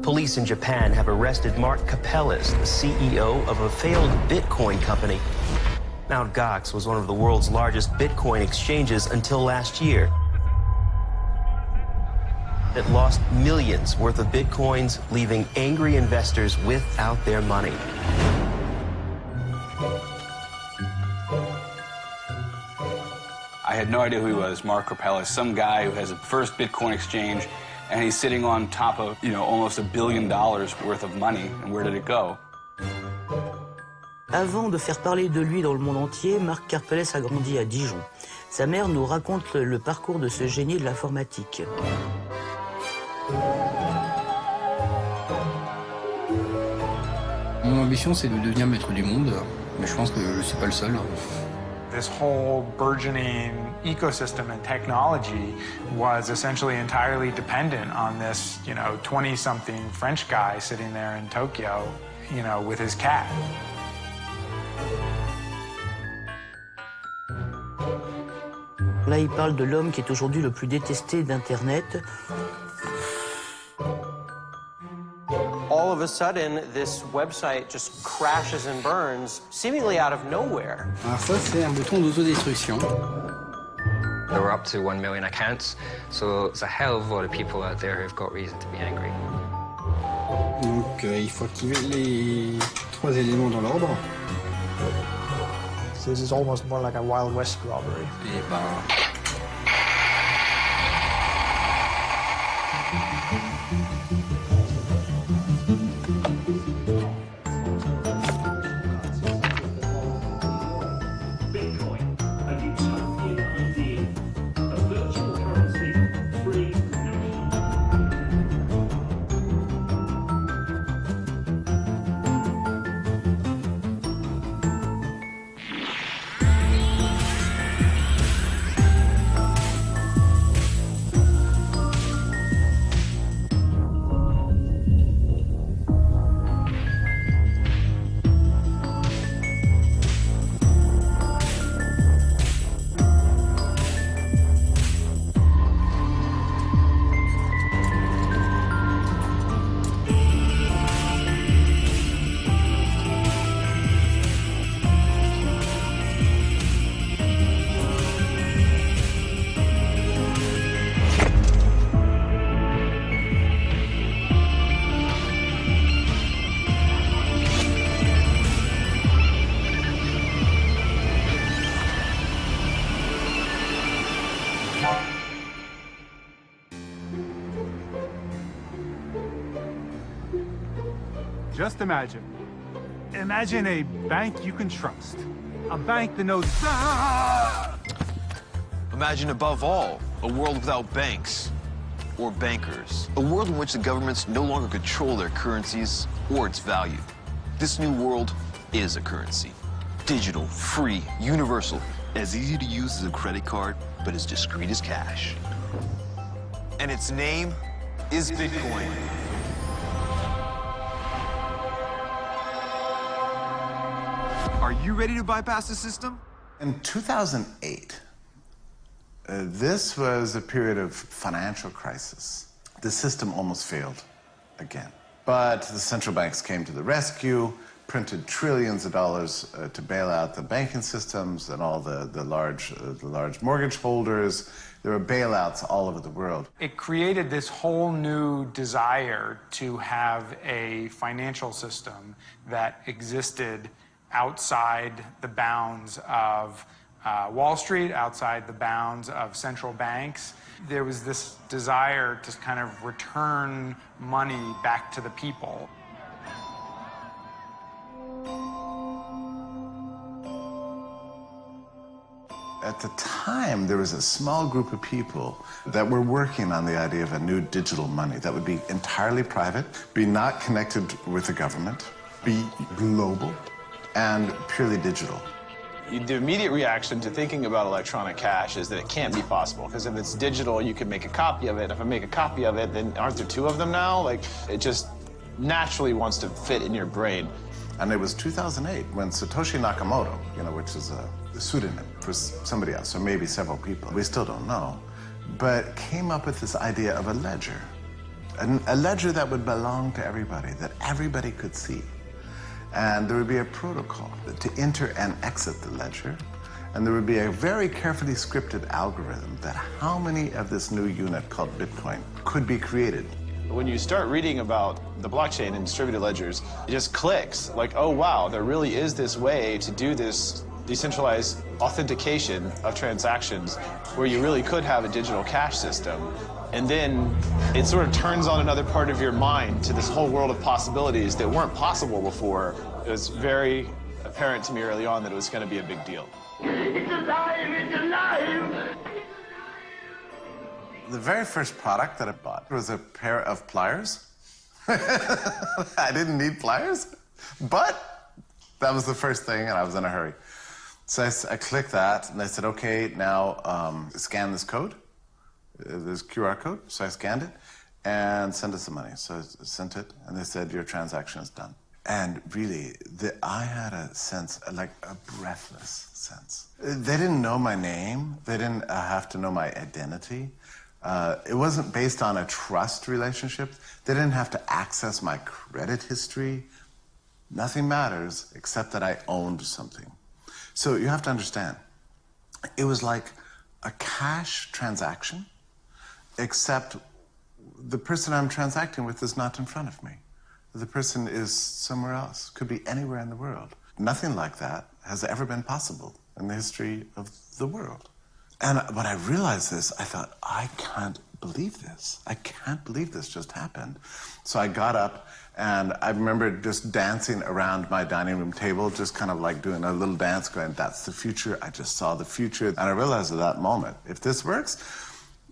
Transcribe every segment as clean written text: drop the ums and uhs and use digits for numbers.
Police in Japan have arrested Mark Karpeles, the CEO of a failed Bitcoin company. Mt. Gox was one of the world's largest Bitcoin exchanges until last year. It lost millions worth of Bitcoins, leaving angry investors without their money. I had no idea who he was, Mark Karpeles, some guy who has a first Bitcoin exchange, and he's sitting on top of, almost $1 billion worth of money. And where did it go? Avant de faire parler de lui dans le monde entier, Mark Karpeles a grandi à Dijon. Sa mère nous raconte le parcours de ce génie de l'informatique. Mon ambition, c'est de devenir maître du monde, mais je pense que je ne suis pas le seul. This whole burgeoning ecosystem and technology was essentially entirely dependent on this, 20-something French guy sitting there in Tokyo, with his cat. Là, il parle de l'homme qui est aujourd'hui le plus détesté d'Internet. All of a sudden, this website just crashes and burns, seemingly out of nowhere. Alors ça, c'est un bouton d'autodestruction. There were up to 1 million accounts, so there's a hell of a lot of people out there who've got reason to be angry. Donc, il faut activer les 3 éléments dans l'ordre. This is almost more like a Wild West robbery. Et ben... Just imagine. Imagine a bank you can trust. A bank that knows... Imagine, above all, a world without banks or bankers. A world in which the governments no longer control their currencies or its value. This new world is a currency. Digital, free, universal, as easy to use as a credit card, but as discreet as cash. And its name is Bitcoin. Are you ready to bypass the system? In 2008, this was a period of financial crisis. The system almost failed again. But the central banks came to the rescue, printed trillions of dollars to bail out the banking systems and all the large mortgage holders. There were bailouts all over the world. It created this whole new desire to have a financial system that existed outside the bounds of Wall Street, outside the bounds of central banks. There was this desire to kind of return money back to the people. At the time, there was a small group of people that were working on the idea of a new digital money that would be entirely private, be not connected with the government, be global, and purely digital. The immediate reaction to thinking about electronic cash is that it can't be possible, because if it's digital, you can make a copy of it. If I make a copy of it, then aren't there two of them now? Like, it just naturally wants to fit in your brain. And it was 2008 when Satoshi Nakamoto, which is a pseudonym for somebody else, or maybe several people, we still don't know, but came up with this idea of a ledger. a ledger that would belong to everybody, that everybody could see. And there would be a protocol to enter and exit the ledger. And there would be a very carefully scripted algorithm that how many of this new unit called Bitcoin could be created. When you start reading about the blockchain and distributed ledgers, it just clicks. Like, oh wow, there really is this way to do this decentralized authentication of transactions where you really could have a digital cash system. And then it sort of turns on another part of your mind to this whole world of possibilities that weren't possible before. It was very apparent to me early on that it was going to be a big deal. It's alive! It's alive! The very first product that I bought was a pair of pliers. I didn't need pliers, but that was the first thing, and I was in a hurry. So I clicked that, and they said, okay, now scan this code, this QR code. So I scanned it, and send us the money. So I sent it, and they said, your transaction is done. And really, I had a sense, like a breathless sense. They didn't know my name. They didn't have to know my identity. It wasn't based on a trust relationship. They didn't have to access my credit history. Nothing matters except that I owned something. So you have to understand, it was like a cash transaction, except the person I'm transacting with is not in front of me. The person is somewhere else, could be anywhere in the world. Nothing like that has ever been possible in the history of the world. And when I realized this, I thought, I can't believe this. I can't believe this just happened. So I got up, and I remember just dancing around my dining room table, just kind of like doing a little dance, going, that's the future. I just saw the future. And I realized at that moment, if this works,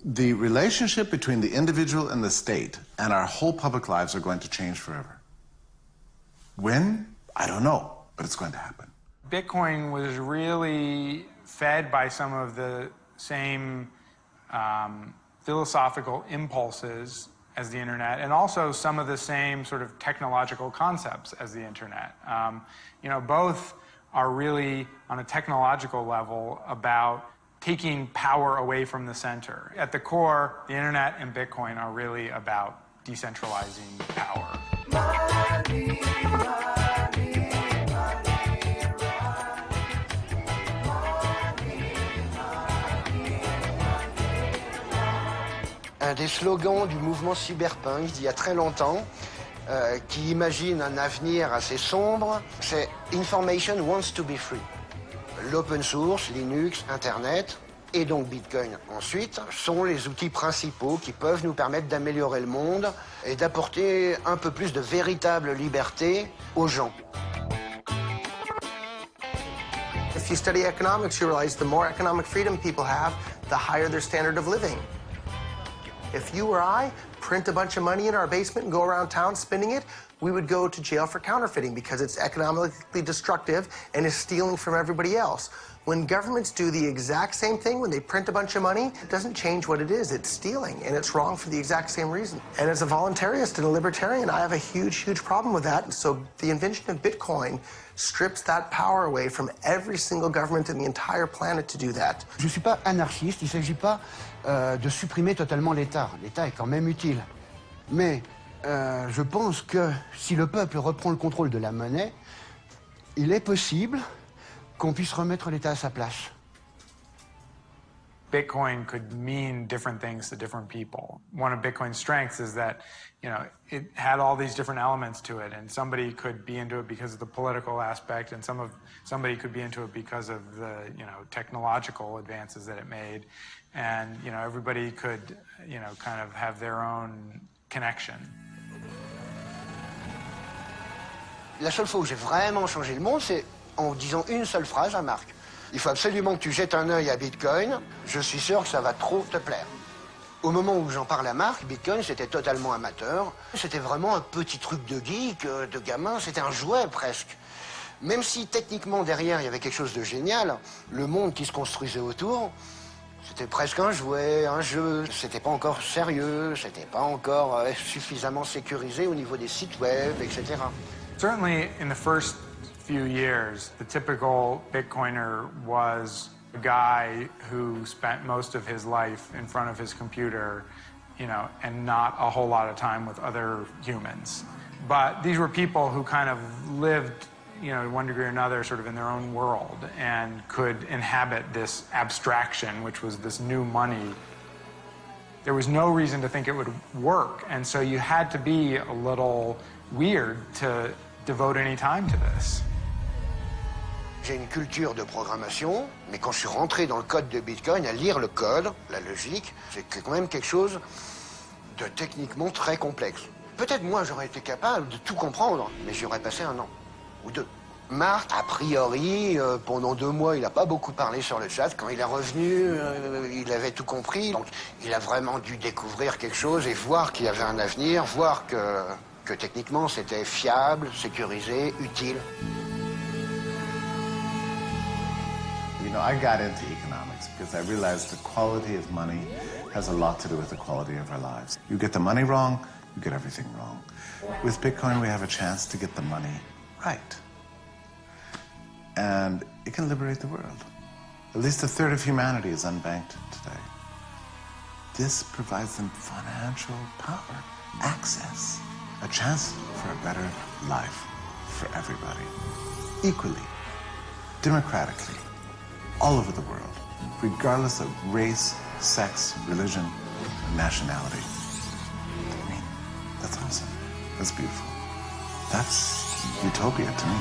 the relationship between the individual and the state and our whole public lives are going to change forever. When? I don't know, but it's going to happen. Bitcoin was really fed by some of the same philosophical impulses as the internet, and also some of the same sort of technological concepts as the internet. You know, both are really, on a technological level, about taking power away from the center. At the core, the internet and Bitcoin are really about decentralizing power. Money, money, Un des slogans du mouvement cyberpunk d'il y a très longtemps, qui imagine un avenir assez sombre, c'est « Information wants to be free ». L'open source, Linux, Internet, et donc Bitcoin ensuite, sont les outils principaux qui peuvent nous permettre d'améliorer le monde et d'apporter un peu plus de véritable liberté aux gens. If you study economics, you realize the more economic freedom people have, the higher their standard of living. If you or I print a bunch of money in our basement and go around town spending it, we would go to jail for counterfeiting because it's economically destructive and is stealing from everybody else. When governments do the exact same thing, when they print a bunch of money, it doesn't change what it is. It's stealing, and it's wrong for the exact same reason. And as a voluntarist and a libertarian, I have a huge, huge problem with that. So the invention of Bitcoin strips that power away from every single government in the entire planet to do that. Je ne suis pas anarchiste, il ne s'agit pas de supprimer totalement l'État. L'État est quand même utile. Mais je pense que si le peuple reprend le contrôle de la monnaie, il est possible qu'on puisse remettre l'État à sa place. Bitcoin could mean different things to different people. One of Bitcoin's strengths is that, you know, it had all these different elements to it, and somebody could be into it because of the political aspect, and somebody could be into it because of the, you know, technological advances that it made, and, you know, everybody could, you know, kind of have their own connection. La seule fois où j'ai vraiment changé le monde, c'est en disant une seule phrase à Marc. Il faut absolument que tu jettes un œil à Bitcoin. Je suis sûr que ça va trop te plaire. Au moment où j'en parle à Marc, Bitcoin, c'était totalement amateur. C'était vraiment un petit truc de geek, de gamin. C'était un jouet, presque. Même si, techniquement, derrière, il y avait quelque chose de génial, le monde qui se construisait autour, c'était presque un jouet, un jeu. C'était pas encore sérieux, c'était pas encore suffisamment sécurisé au niveau des sites web, etc. Certainly, in the first few years, the typical Bitcoiner was a guy who spent most of his life in front of his computer you know, and not a whole lot of time with other humans. But these were people who kind of lived, you know, to one degree or another, sort of in their own world and could inhabit this abstraction, which was this new money. There was no reason to think it would work, and so you had to be a little weird to devote any time to this. J'ai une culture de programmation, mais quand je suis rentré dans le code de Bitcoin, à lire le code, la logique, c'est quand même quelque chose de techniquement très complexe. Peut-être moi j'aurais été capable de tout comprendre, mais j'y aurais passé 1 an ou 2. Mark, a priori, pendant 2 mois, il n'a pas beaucoup parlé sur le chat. Quand il est revenu, il avait tout compris. Donc il a vraiment dû découvrir quelque chose et voir qu'il y avait un avenir, voir que techniquement c'était fiable, sécurisé, utile. You know, I got into economics because I realized the quality of money has a lot to do with the quality of our lives. You get the money wrong, you get everything wrong. With Bitcoin, we have a chance to get the money right. And it can liberate the world. At least 1/3 of humanity is unbanked today. This provides them financial power, access, a chance for a better life for everybody, equally, democratically, all over the world, regardless of race, sex, religion, or nationality. I mean, that's awesome. That's beautiful. That's utopia to me.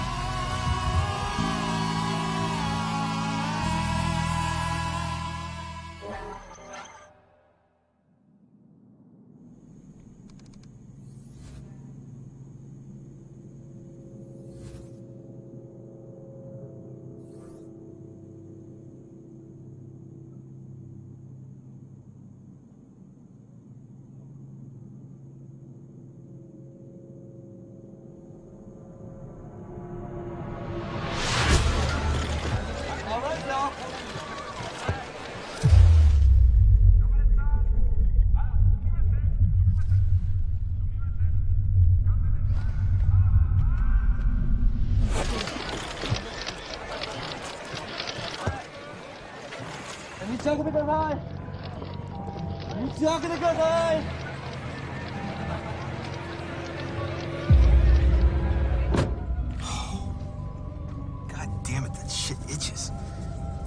God damn it, that shit itches.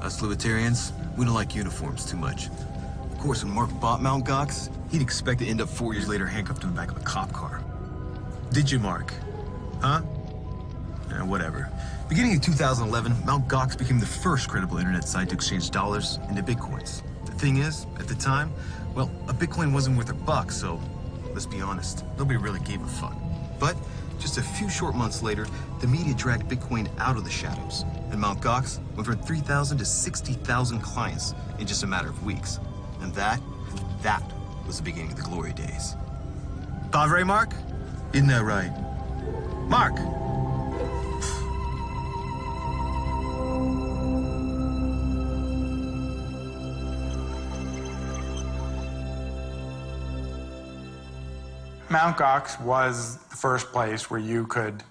Us libertarians, we don't like uniforms too much. Of course, when Mark bought Mt. Gox, he'd expect to end up 4 years later handcuffed to the back of a cop car. Did you, Mark? Huh? Whatever. Beginning in 2011, Mt. Gox became the first credible internet site to exchange dollars into bitcoins. The thing is, at the time, well, a bitcoin wasn't worth $1, so let's be honest, nobody really gave a fuck. But just a few short months later, the media dragged Bitcoin out of the shadows, and Mt. Gox went from 3,000 to 60,000 clients in just a matter of weeks. And that was the beginning of the glory days. Padre, Mark? Isn't that right? Mark! Mt. Gox was the first place where you could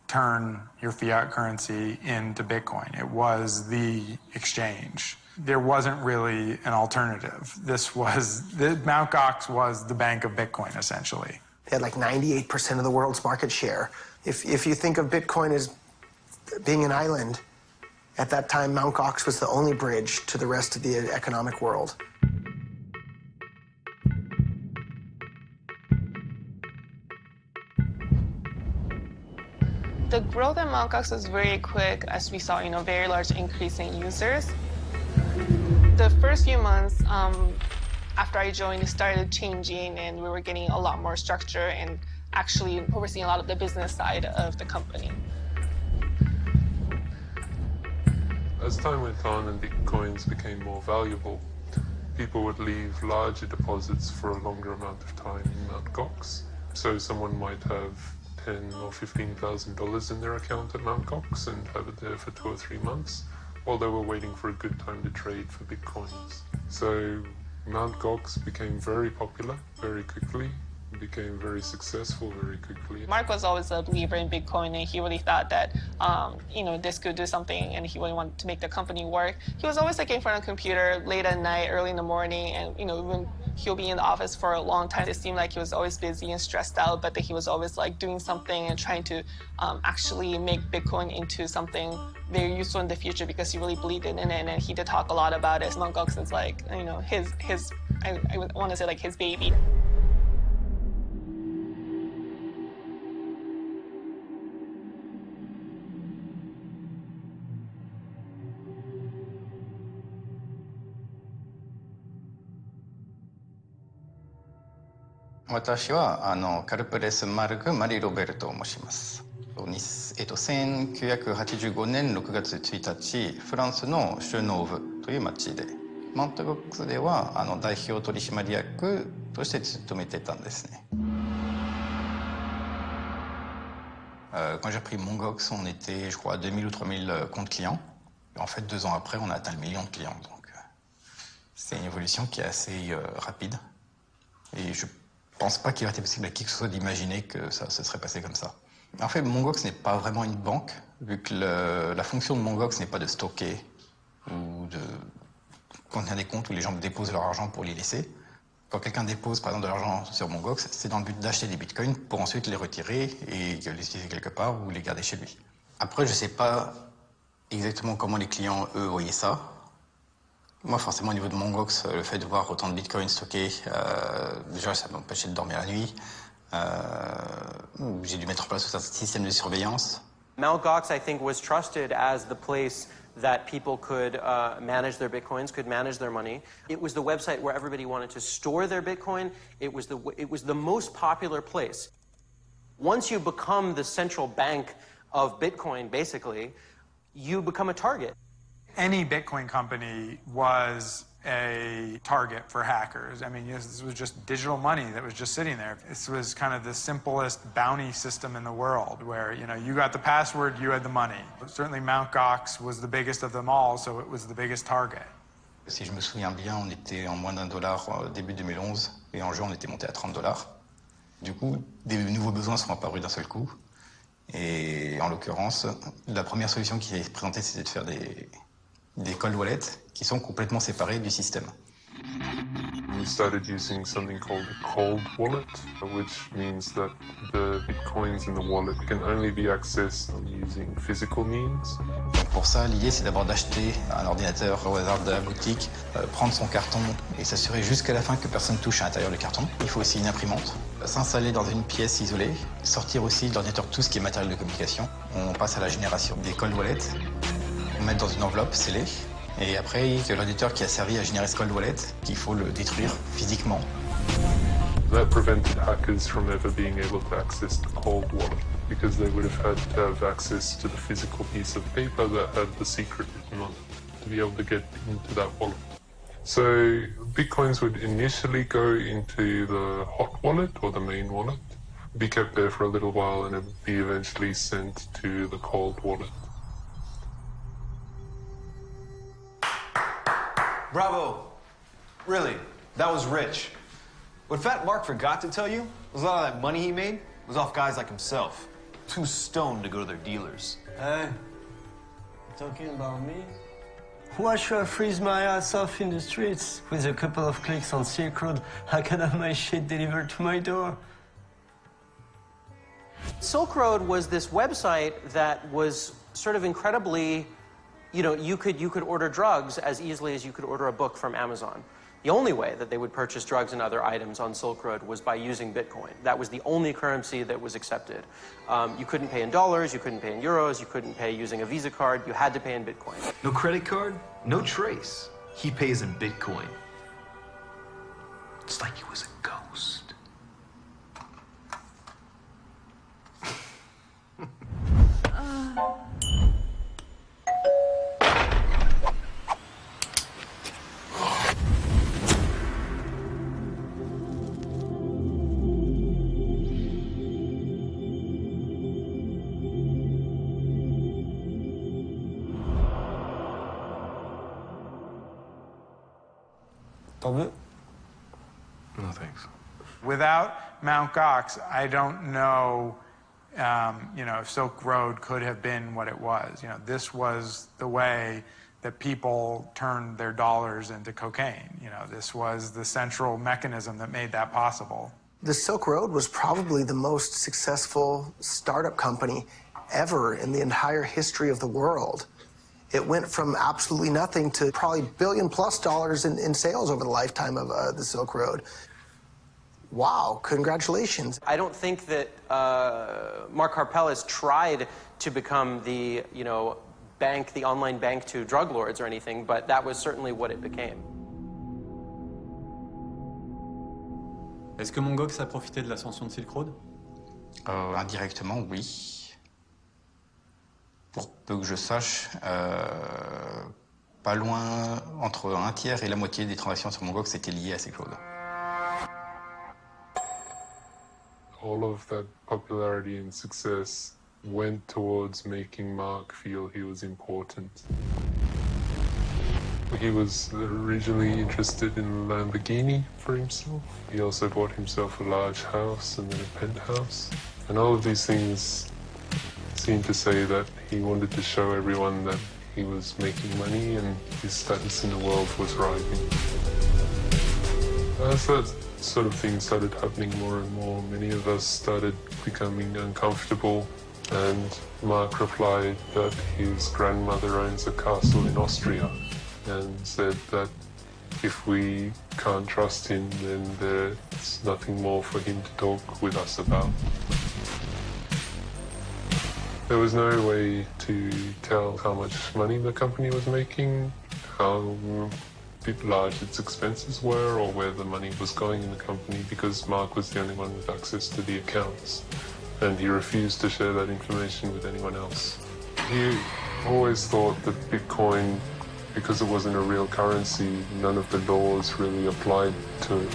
turn your fiat currency into Bitcoin. It was the exchange. There wasn't really an alternative. Mt. Gox was the bank of Bitcoin, essentially. They had like 98% of the world's market share. If you think of Bitcoin as being an island, at that time, Mt. Gox was the only bridge to the rest of the economic world. The growth at Mt. Gox was very quick, as we saw, very large increase in users. The first few months after I joined, it started changing, and we were getting a lot more structure and actually overseeing a lot of the business side of the company. As time went on and Bitcoins became more valuable, people would leave larger deposits for a longer amount of time in Mt. Gox. So someone might have $10,000 or $15,000 in their account at Mt. Gox and have it there for 2 or 3 months while they were waiting for a good time to trade for Bitcoins. So Mt. Gox became very popular very quickly, became very successful very quickly. Mark was always a believer in Bitcoin, and he really thought that, this could do something, and he really wanted to make the company work. He was always like in front of a computer late at night, early in the morning, and when he'll be in the office for a long time, it seemed like he was always busy and stressed out, but that he was always like doing something and trying to actually make Bitcoin into something very useful in the future because he really believed in it, and he did talk a lot about it. Mt. Gox is like, his I want to say like his baby.私はカルプレス・マルク・マリ・ロベルと申します。1985年6月1日、フランスのシュノーブという町で、マントゴックスでは代表取締役として勤めてたんですね。Quand j'ai pris Mongox, on était, je crois, 2000 ou 3000 comptes clients. En fait, 2 ans après, on a atteint le million de clients. Donc, c'est une évolution qui est assez rapide. Et je pense pas qu'il aurait été possible à qui que ce soit d'imaginer que ça se serait passé comme ça. En fait, Mongox n'est pas vraiment une banque, vu que la fonction de Mongox n'est pas de stocker ou de contenir des comptes où les gens déposent leur argent pour les laisser. Quand quelqu'un dépose, par exemple, de l'argent sur Mongox, c'est dans le but d'acheter des bitcoins pour ensuite les retirer et les utiliser quelque part ou les garder chez lui. Après, je sais pas exactement comment les clients, eux, voyaient ça. Moi, forcément, au niveau de Mongox, le fait de voir autant de bitcoins stockés, déjà, ça m'empêchait de dormir la nuit. J'ai dû mettre en place tout un système de surveillance. Mt. Gox, I think, was trusted as the place that people could manage their bitcoins, could manage their money. It was the website where everybody wanted to store their bitcoin. It was the most popular place. Once you become the central bank of Bitcoin, basically, you become a target. Any Bitcoin company was a target for hackers. I mean, this was just digital money that was just sitting there. This was kind of the simplest bounty system in the world where, you got the password, you had the money. Certainly Mt. Gox was the biggest of them all, so it was the biggest target. Si je me souviens bien, on était en moins d'$1 début 2011 et en juin, on était monté à $30. Du coup, des nouveaux besoins sont apparus d'un seul coup. Et en l'occurrence, la première solution qui est présentée, c'était de faire des cold wallets qui sont complètement séparés du système. We started using something called a cold wallet, which means that the bitcoins in the wallet can only be accessed using physical means. Donc pour ça, l'idée, c'est d'abord d'acheter un ordinateur au hasard de la boutique, prendre son carton et s'assurer jusqu'à la fin que personne touche à l'intérieur du carton. Il faut aussi une imprimante, s'installer dans une pièce isolée, sortir aussi de l'ordinateur tout ce qui est matériel de communication. On passe à la génération des cold wallets, on met dans une enveloppe scellée. Et après, il y a l'auditeur qui a servi à générer ce cold wallet, qu'il faut le détruire physiquement. That prevented hackers from ever being able to access the cold wallet because they would have had to have access to the physical piece of paper that had the secret written on it to be able to get into that wallet. So bitcoins would initially go into the hot wallet or the main wallet, be kept there for a little while, and it would be eventually sent to the cold wallet. Bravo. Really, that was rich. What Fat Mark forgot to tell you was a lot of that money he made was off guys like himself. Too stoned to go to their dealers. Hey, talking about me? Why should I freeze my ass off in the streets? With a couple of clicks on Silk Road, I can have my shit delivered to my door. Silk Road was this website that was sort of incredibly, you could order drugs as easily as you could order a book from Amazon. The only way that they would purchase drugs and other items on Silk Road was by using Bitcoin. That was the only currency that was accepted. You couldn't pay in dollars, you couldn't pay in euros, you couldn't pay using a Visa card, you had to pay in Bitcoin. No credit card, no trace. He pays in Bitcoin. It's like he was a ghost. T'en veux? No thanks. Without Mt. Gox, I don't know, if Silk Road could have been what it was. This was the way that people turned their dollars into cocaine. This was the central mechanism that made that possible. The Silk Road was probably the most successful startup company ever in the entire history of the world. It went from absolutely nothing to probably $1 billion+ in sales over the lifetime of the Silk Road. Wow, congratulations. I don't think that Mark Karpeles tried to become the, bank, the online bank to drug lords or anything, but that was certainly what it became. Est-ce que Mongox a profité de l'ascension de Silk Road? Indirectement, oui. Pour peu que je sache, pas loin, entre un tiers et la moitié des transactions sur Mongox étaient liées à Silk Road. All of that popularity and success went towards making Mark feel he was important. He was originally interested in a Lamborghini for himself. He also bought himself a large house and then a penthouse. And all of these things seem to say that he wanted to show everyone that he was making money and his status in the world was rising. As that sort of thing started happening more and more, many of us started becoming uncomfortable, and Mark replied that his grandmother owns a castle in Austria and said that if we can't trust him, then there's nothing more for him to talk with us about. There was no way to tell how much money the company was making, how large its expenses were, or where the money was going in the company, because Mark was the only one with access to the accounts, and he refused to share that information with anyone else. He always thought that Bitcoin, because it wasn't a real currency, none of the laws really applied to it.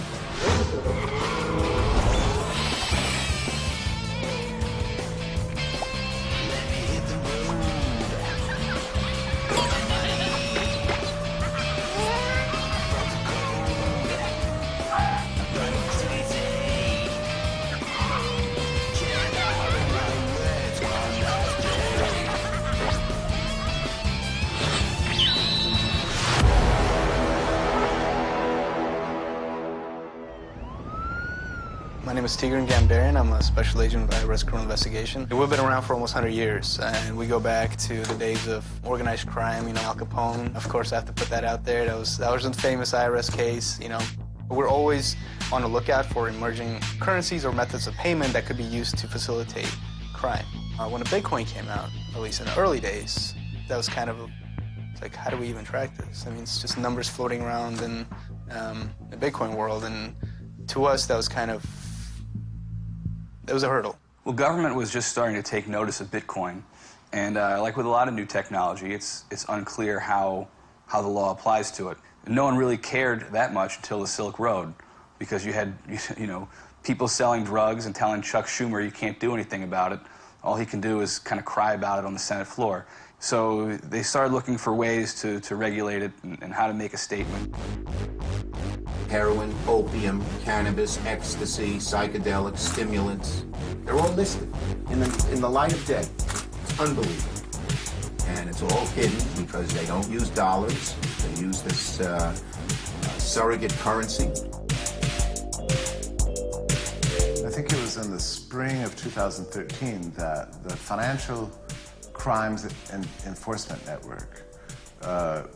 My name is Tigran Gambarian. I'm a special agent with IRS Criminal Investigation. We've been around for almost 100 years, and we go back to the days of organized crime, Al Capone. Of course, I have to put that out there. That was a famous IRS case, We're always on the lookout for emerging currencies or methods of payment that could be used to facilitate crime. When the Bitcoin came out, at least in the early days, that was kind of it's like, how do we even track this? I mean, it's just numbers floating around in the Bitcoin world, and to us, that was it was a hurdle. Well, government was just starting to take notice of Bitcoin, and like with a lot of new technology, it's unclear how the law applies to it. No one really cared that much until the Silk Road, because you had people selling drugs and telling Chuck Schumer you can't do anything about it. All he can do is kind of cry about it on the Senate floor. So they started looking for ways to regulate it and how to make a statement. Heroin, opium, cannabis, ecstasy, psychedelics, stimulants. They're all listed in the light of day. It's unbelievable. And it's all hidden because they don't use dollars. They use this surrogate currency. I think it was in the spring of 2013 that the Financial Crimes Enforcement Network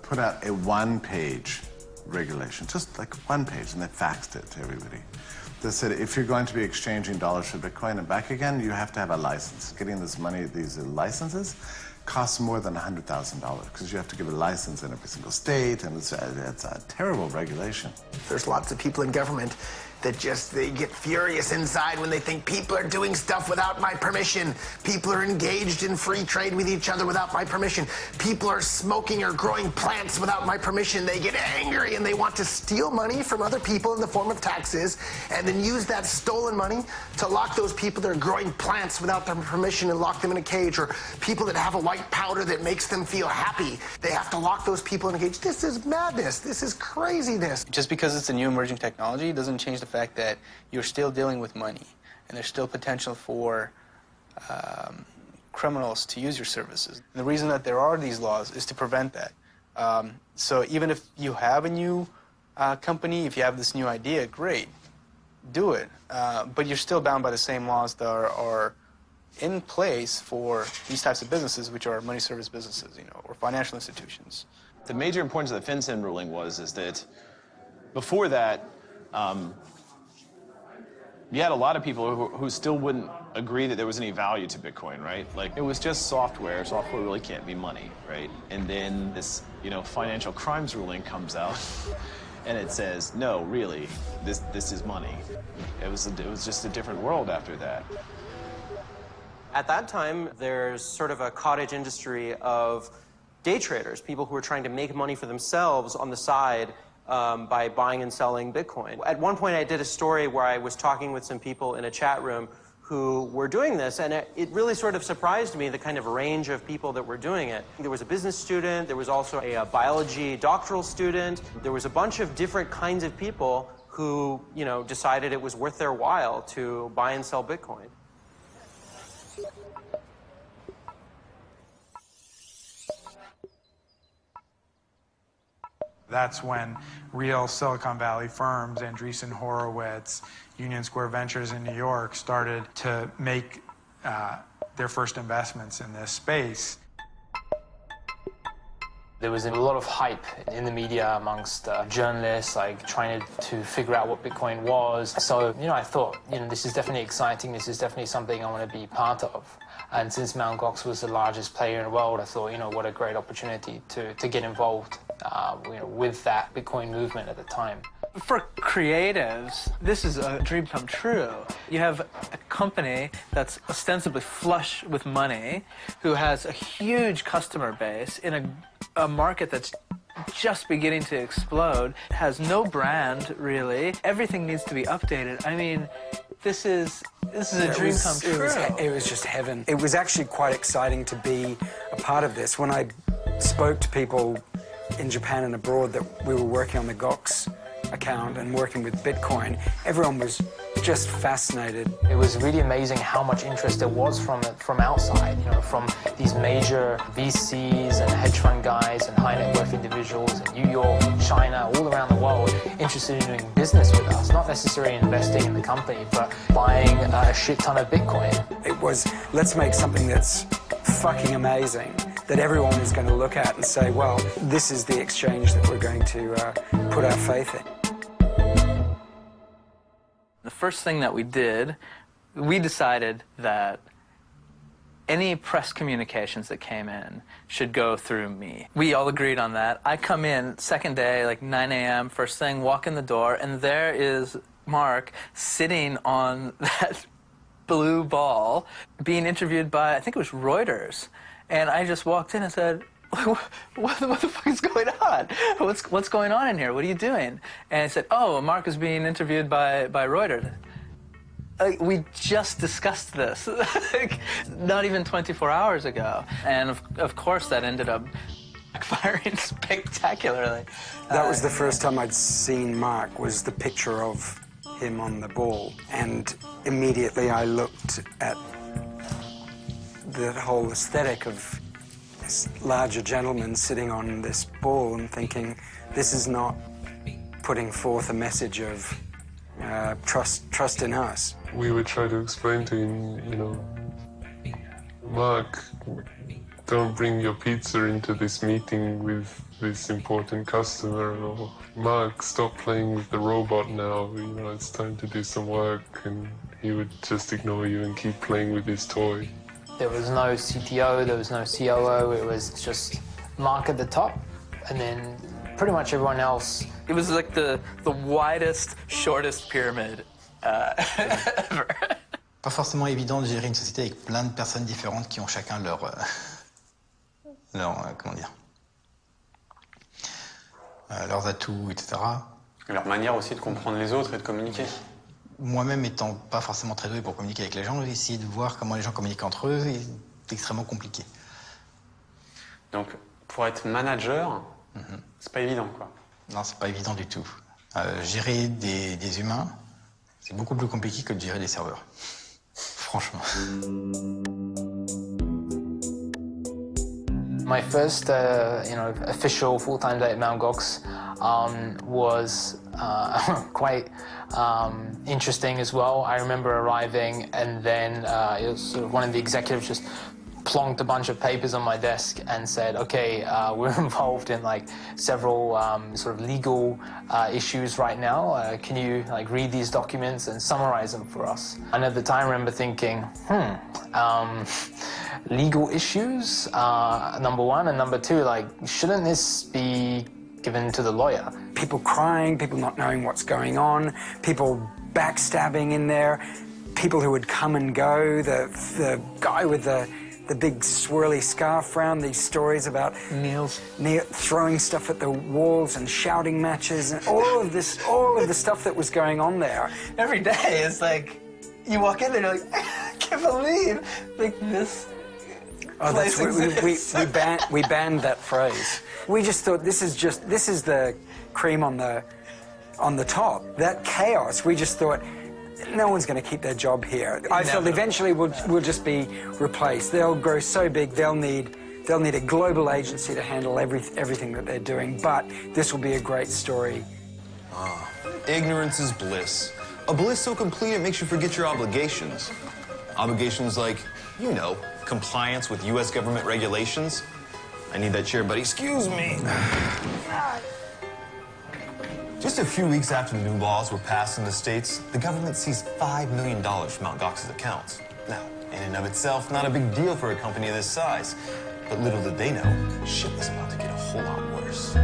put out a one-page regulation, just like one page, and they faxed it to everybody. They said if you're going to be exchanging dollars for Bitcoin and back again, you have to have a license. Getting this money, these licenses, costs more than $100,000 because you have to give a license in every single state, and it's a terrible regulation. There's lots of people in government that they get furious inside when they think people are doing stuff without my permission. People are engaged in free trade with each other without my permission. People are smoking or growing plants without my permission. They get angry and they want to steal money from other people in the form of taxes and then use that stolen money to lock those people that are growing plants without their permission and lock them in a cage, or people that have a white powder that makes them feel happy. They have to lock those people in a cage. This is madness. This is craziness. Just because it's a new emerging technology doesn't change the fact that you're still dealing with money, and there's still potential for criminals to use your services. And the reason that there are these laws is to prevent that. So even if you have a new company, if you have this new idea, great, do it. But you're still bound by the same laws that are in place for these types of businesses, which are money service businesses, you know, or financial institutions. The major importance of the FinCEN ruling is that before that, you had a lot of people who still wouldn't agree that there was any value to Bitcoin, right? Like, it was just software. Software really can't be money, right? And then this, you know, financial crimes ruling comes out, and it says, no, really, this is money. It was just a different world after that. At that time, there's sort of a cottage industry of day traders, people who are trying to make money for themselves on the side by buying and selling Bitcoin. At one point, I did a story where I was talking with some people in a chat room who were doing this, and it really sort of surprised me, the kind of range of people that were doing it. There was a business student, there was also a biology doctoral student, there was a bunch of different kinds of people who, you know, decided it was worth their while to buy and sell Bitcoin. That's when real Silicon Valley firms, Andreessen Horowitz, Union Square Ventures in New York, started to make their first investments in this space. There was a lot of hype in the media amongst journalists, like trying to figure out what Bitcoin was. So, you know, I thought, you know, this is definitely exciting. This is definitely something I want to be part of. And since Mt. Gox was the largest player in the world, I thought, you know, what a great opportunity to get involved you know, with that Bitcoin movement at the time. For creatives, this is a dream come true. You have a company that's ostensibly flush with money, who has a huge customer base in a market that's just beginning to explode, has no brand, really. Everything needs to be updated. I mean, this is a dream come true. It was just heaven. It was actually quite exciting to be a part of this. When I spoke to people in Japan and abroad that we were working on the Gox account and working with Bitcoin, everyone was just fascinated. It was really amazing how much interest there was from outside, you know, from these major VCs and hedge fund guys and high net worth individuals in New York, China, all around the world, interested in doing business with us, not necessarily investing in the company, but buying a shit ton of Bitcoin. It was, let's make something that's fucking amazing, that everyone is going to look at and say, well, this is the exchange that we're going to put our faith in. The first thing that we did, we decided that any press communications that came in should go through me. We all agreed on that. I come in second day, like 9 a.m., first thing, walk in the door, and there is Mark sitting on that blue ball being interviewed by, I think it was Reuters. And I just walked in and said, what the fuck is going on? What's going on in here? What are you doing? And I said, oh, Mark is being interviewed by Reuters. We just discussed this, like, not even 24 hours ago. And of course that ended up backfiring spectacularly. That was the first time I'd seen Mark, was the picture of him on the ball. And immediately I looked at the whole aesthetic of this larger gentleman sitting on this ball and thinking, this is not putting forth a message of trust in us. We would try to explain to him, you know, Mark, don't bring your pizza into this meeting with this important customer, or Mark, stop playing with the robot now, you know, it's time to do some work, and he would just ignore you and keep playing with his toy. There was no CTO, there was no COO, it was just Mark at the top, and then pretty much everyone else. It was like the widest, shortest pyramid ever. Pas forcément évident de gérer une société avec plein de personnes différentes qui ont chacun comment dire, leurs atouts, etc. Leur manière aussi de comprendre les autres et de communiquer. Moi-même étant pas forcément très doué pour communiquer avec les gens, j'ai essayé de voir comment les gens communiquent entre eux, et c'est extrêmement compliqué. Donc, pour être manager, c'est pas évident, quoi. Non, c'est pas évident du tout. Gérer des humains, C'est beaucoup plus compliqué que de gérer des serveurs. Franchement. My first, official full-time day at Mt. Gox was quite interesting as well. I remember arriving, and then it was sort of one of the executives just plonked a bunch of papers on my desk and said, okay, we're involved in like several sort of legal issues right now. Can you like read these documents and summarize them for us? And at the time I remember thinking, legal issues, number one, and number two, like, shouldn't this be given to the lawyer? People crying, people not knowing what's going on, people backstabbing in there, people who would come and go, the guy with the big swirly scarf around, these stories about Neil throwing stuff at the walls and shouting matches, and all of the stuff that was going on there. Every day it's like, you walk in there, you're like, I can't believe, like this. Oh, that's, we banned that phrase. We just thought this is the cream on the top. That chaos, we just thought, no one's going to keep their job here. I felt eventually we'll just be replaced. They'll grow so big, they'll need a global agency to handle everything that they're doing, but this will be a great story. Ignorance is bliss. A bliss so complete it makes you forget your obligations. Obligations like, you know, compliance with U.S. government regulations. I need that chair, buddy. Excuse me. Just a few weeks after the new laws were passed in the States, the government seized $5 million from Mt. Gox's accounts. Now, in and of itself, not a big deal for a company of this size. But little did they know, shit was about to get a whole lot worse.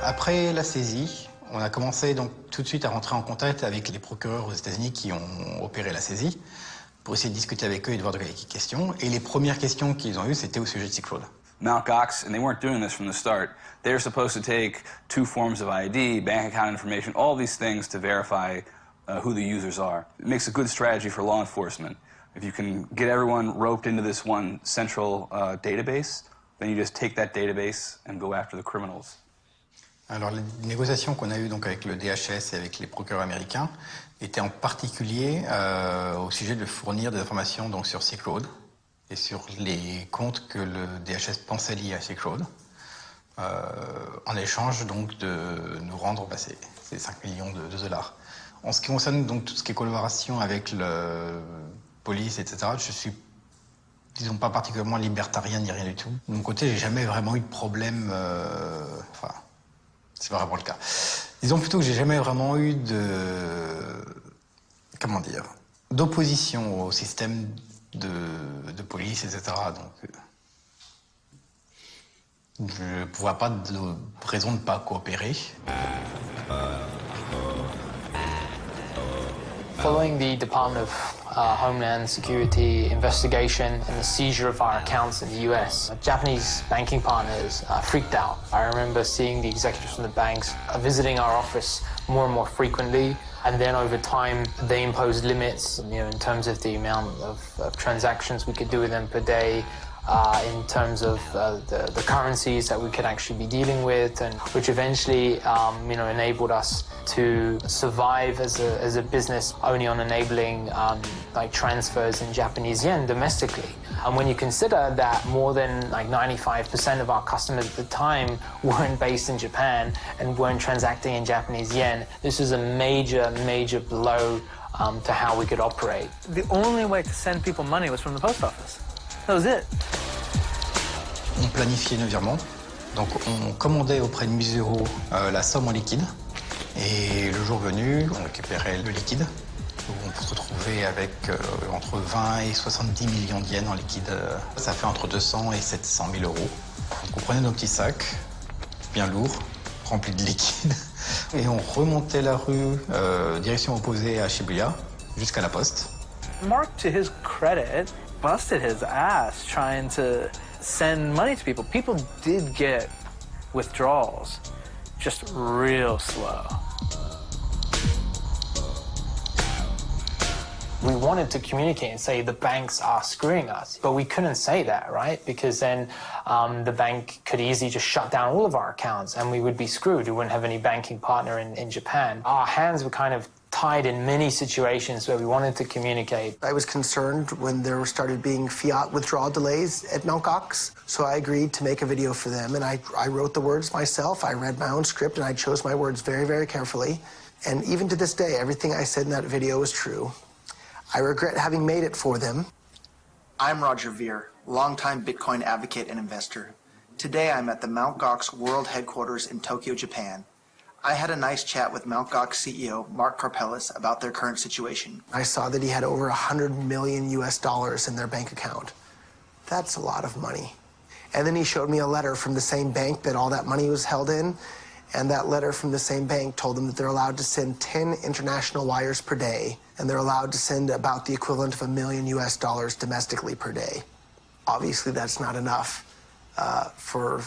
Après la saisie, on a commencé donc tout de suite à rentrer en contact avec les procureurs aux États-Unis qui ont opéré la saisie pour essayer de discuter avec eux et de voir de quelles questions. Et les premières questions qu'ils ont eues, c'était au sujet de Silk Road. Mt. Gox, and they weren't doing this from the start, they were supposed to take 2 forms of ID, bank account information, all these things to verify who the users are. It makes a good strategy for law enforcement. If you can get everyone roped into this one central database, then you just take that database and go after the criminals. Alors, les négociations qu'on a eues donc avec le DHS et avec les procureurs américains étaient en particulier au sujet de fournir des informations donc, sur Silk Road et sur les comptes que le DHS pensait liés à Silk Road, en échange donc de nous rendre ces 5 millions de dollars. En ce qui concerne donc tout ce qui est collaboration avec la police, etc., je suis, disons, pas particulièrement libertarien ni rien du tout. De mon côté, j'ai jamais vraiment eu de problème. Enfin, c'est pas vraiment le cas. Disons plutôt que j'ai jamais vraiment eu d'opposition au système de police, etc. Donc, je ne vois pas de raison de ne pas coopérer. Following the Department of Homeland Security investigation and the seizure of our accounts in the US, Japanese banking partners freaked out. I remember seeing the executives from the banks visiting our office more and more frequently, and then over time they imposed limits, in terms of the amount of transactions we could do with them per day, in terms of the currencies that we could actually be dealing with, and which eventually enabled us to survive as a business only on enabling like transfers in Japanese yen domestically. And when you consider that more than like 95% of our customers at the time weren't based in Japan and weren't transacting in Japanese yen, this is a major blow to how we could operate. The only way to send people money was from the post office. That was it. On planifiait nos virements. Donc on commandait auprès de Misero la somme en liquide. Et le jour venu, on récupérait le liquide. On se retrouvait avec entre 20 et 70 millions de yens en liquide. Ça fait entre 200 et 700 000 euros. Donc on prenait nos petits sacs, bien lourds, remplis de liquide. Et on remontait la rue, direction opposée à Shibuya, jusqu'à la poste. Mark, to his credit, busted his ass trying to send money to people. People did get withdrawals, just real slow. We wanted to communicate and say the banks are screwing us, but we couldn't say that, right? Because then the bank could easily just shut down all of our accounts and we would be screwed. We wouldn't have any banking partner in Japan. Our hands were kind of tied in many situations where we wanted to communicate. I was concerned when there started being fiat withdrawal delays at Mt. Gox, so I agreed to make a video for them, and I wrote the words myself. I read my own script, and I chose my words very, very carefully. And even to this day, everything I said in that video is true. I regret having made it for them. I'm Roger Veer, longtime Bitcoin advocate and investor. Today I'm at the Mt. Gox World Headquarters in Tokyo, Japan. I had a nice chat with Mt. Gox CEO Mark Karpeles about their current situation. I saw that he had over $100 million US in their bank account. That's a lot of money. And then he showed me a letter from the same bank that all that money was held in, and that letter from the same bank told them that they're allowed to send 10 international wires per day, and they're allowed to send about the equivalent of $1 million US domestically per day. Obviously, that's not enough for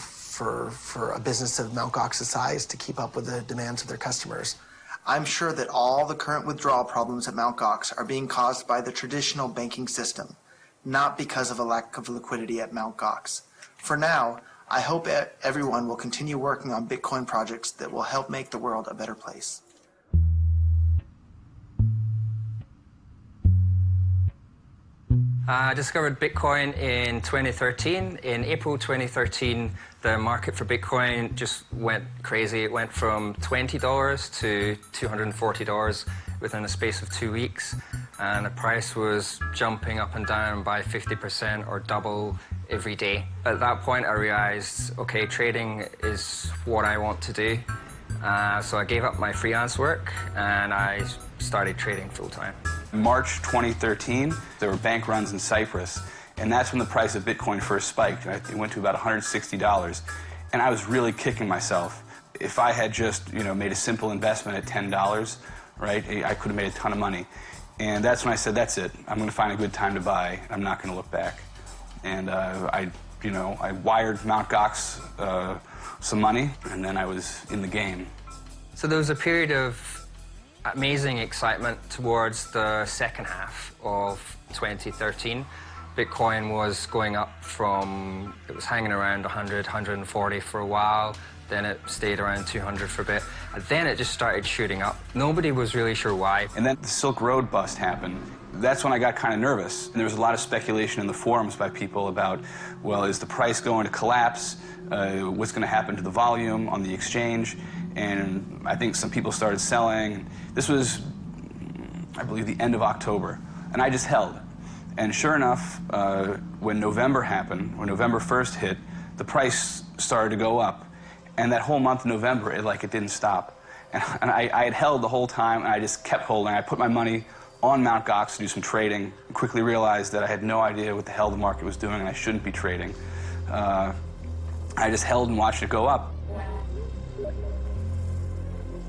a business of Mt. Gox's size to keep up with the demands of their customers. I'm sure that all the current withdrawal problems at Mt. Gox are being caused by the traditional banking system, not because of a lack of liquidity at Mt. Gox. For now, I hope everyone will continue working on Bitcoin projects that will help make the world a better place. I discovered Bitcoin in 2013. In April 2013, the market for Bitcoin just went crazy. It went from $20 to $240 within a space of 2 weeks. And the price was jumping up and down by 50% or double every day. At that point, I realized, okay, trading is what I want to do. So I gave up my freelance work and I started trading full-time. March 2013, there were bank runs in Cyprus, and that's when the price of Bitcoin first spiked. It went to about $160, and I was really kicking myself. If I had just, made a simple investment at $10, right, I could have made a ton of money. And that's when I said, that's it. I'm going to find a good time to buy. I'm not going to look back. And I wired Mt. Gox some money, and then I was in the game. So there was a period of amazing excitement towards the second half of 2013. Bitcoin was going up from, it was hanging around 100, 140 for a while, then it stayed around 200 for a bit, and then it just started shooting up. Nobody was really sure why. And then the Silk Road bust happened. That's when I got kind of nervous. And there was a lot of speculation in the forums by people about, well, is the price going to collapse? What's going to happen to the volume on the exchange? And I think some people started selling. This was, I believe, the end of October. And I just held. And sure enough, when November happened, when November 1st hit, the price started to go up. And that whole month of November, it didn't stop. And I had held the whole time, and I just kept holding. I put my money on Mt. Gox to do some trading, and quickly realized that I had no idea what the hell the market was doing, and I shouldn't be trading. I just held and watched it go up.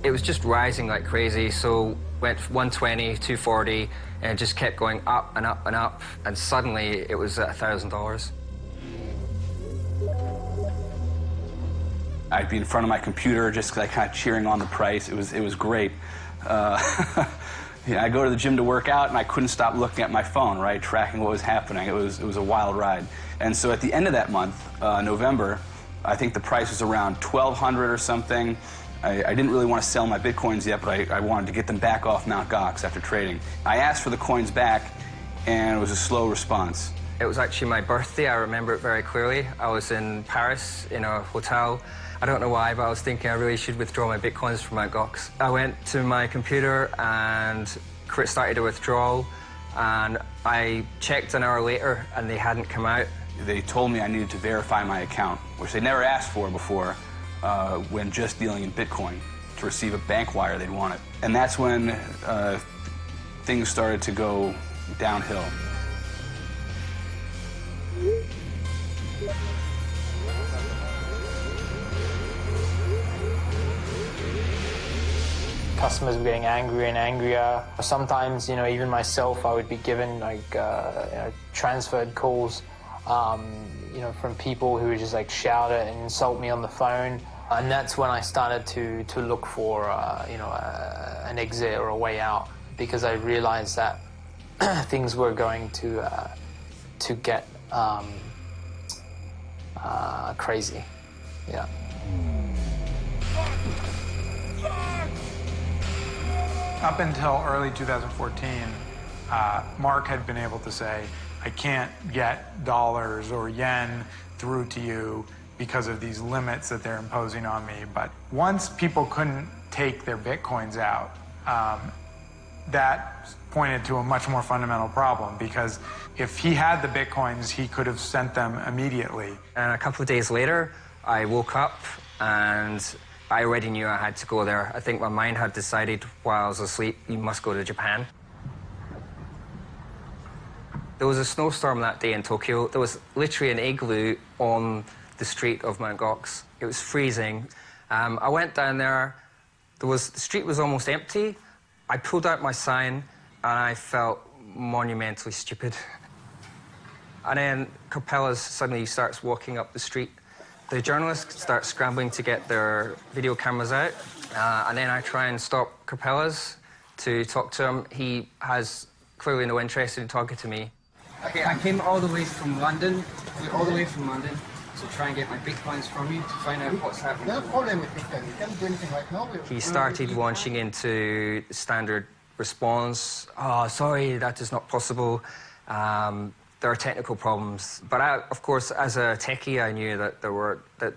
It was just rising like crazy, so went 120, 240, and it just kept going up and up and up, and suddenly it was at $1,000. I'd be in front of my computer just like kind of cheering on the price. It was great. I go to the gym to work out, and I couldn't stop looking at my phone, right, tracking what was happening. It was a wild ride. And so at the end of that month, November, I think the price was around $1,200 or something. I didn't really want to sell my Bitcoins yet, but I wanted to get them back off Mt. Gox after trading. I asked for the coins back, and it was a slow response. It was actually my birthday. I remember it very clearly. I was in Paris in a hotel. I don't know why, but I was thinking I really should withdraw my Bitcoins from Mt. Gox. I went to my computer and started a withdrawal, and I checked an hour later, and they hadn't come out. They told me I needed to verify my account, which they never asked for before when just dealing in Bitcoin. To receive a bank wire, they'd want it. And that's when things started to go downhill. Customers were getting angrier and angrier. Sometimes, even myself, I would be given transferred calls, from people who would just shout at and insult me on the phone. And that's when I started to look for, an exit or a way out, because I realized that things were going to get crazy. Yeah. Up until early 2014, Mark had been able to say, I can't get dollars or yen through to you because of these limits that they're imposing on me. But once people couldn't take their Bitcoins out, that pointed to a much more fundamental problem, because if he had the Bitcoins, he could have sent them immediately. And a couple of days later, I woke up and I already knew I had to go there. I think my mind had decided while I was asleep, you must go to Japan. There was a snowstorm that day in Tokyo. There was literally an igloo on the street of Mt. Gox. It was freezing. I went down there. The street was almost empty. I pulled out my sign, and I felt monumentally stupid. And then Karpeles suddenly starts walking up the street. The journalists start scrambling to get their video cameras out, and then I try and stop Karpeles to talk to him. He has clearly no interest in talking to me. Okay, I came all the way from London, to try and get my Bitcoins from you, to find out what's happening. No problem with Bitcoin. You can't do anything right now. He started launching into standard response. Oh, sorry, that is not possible. There are technical problems. But I, of course, as a techie, I knew that that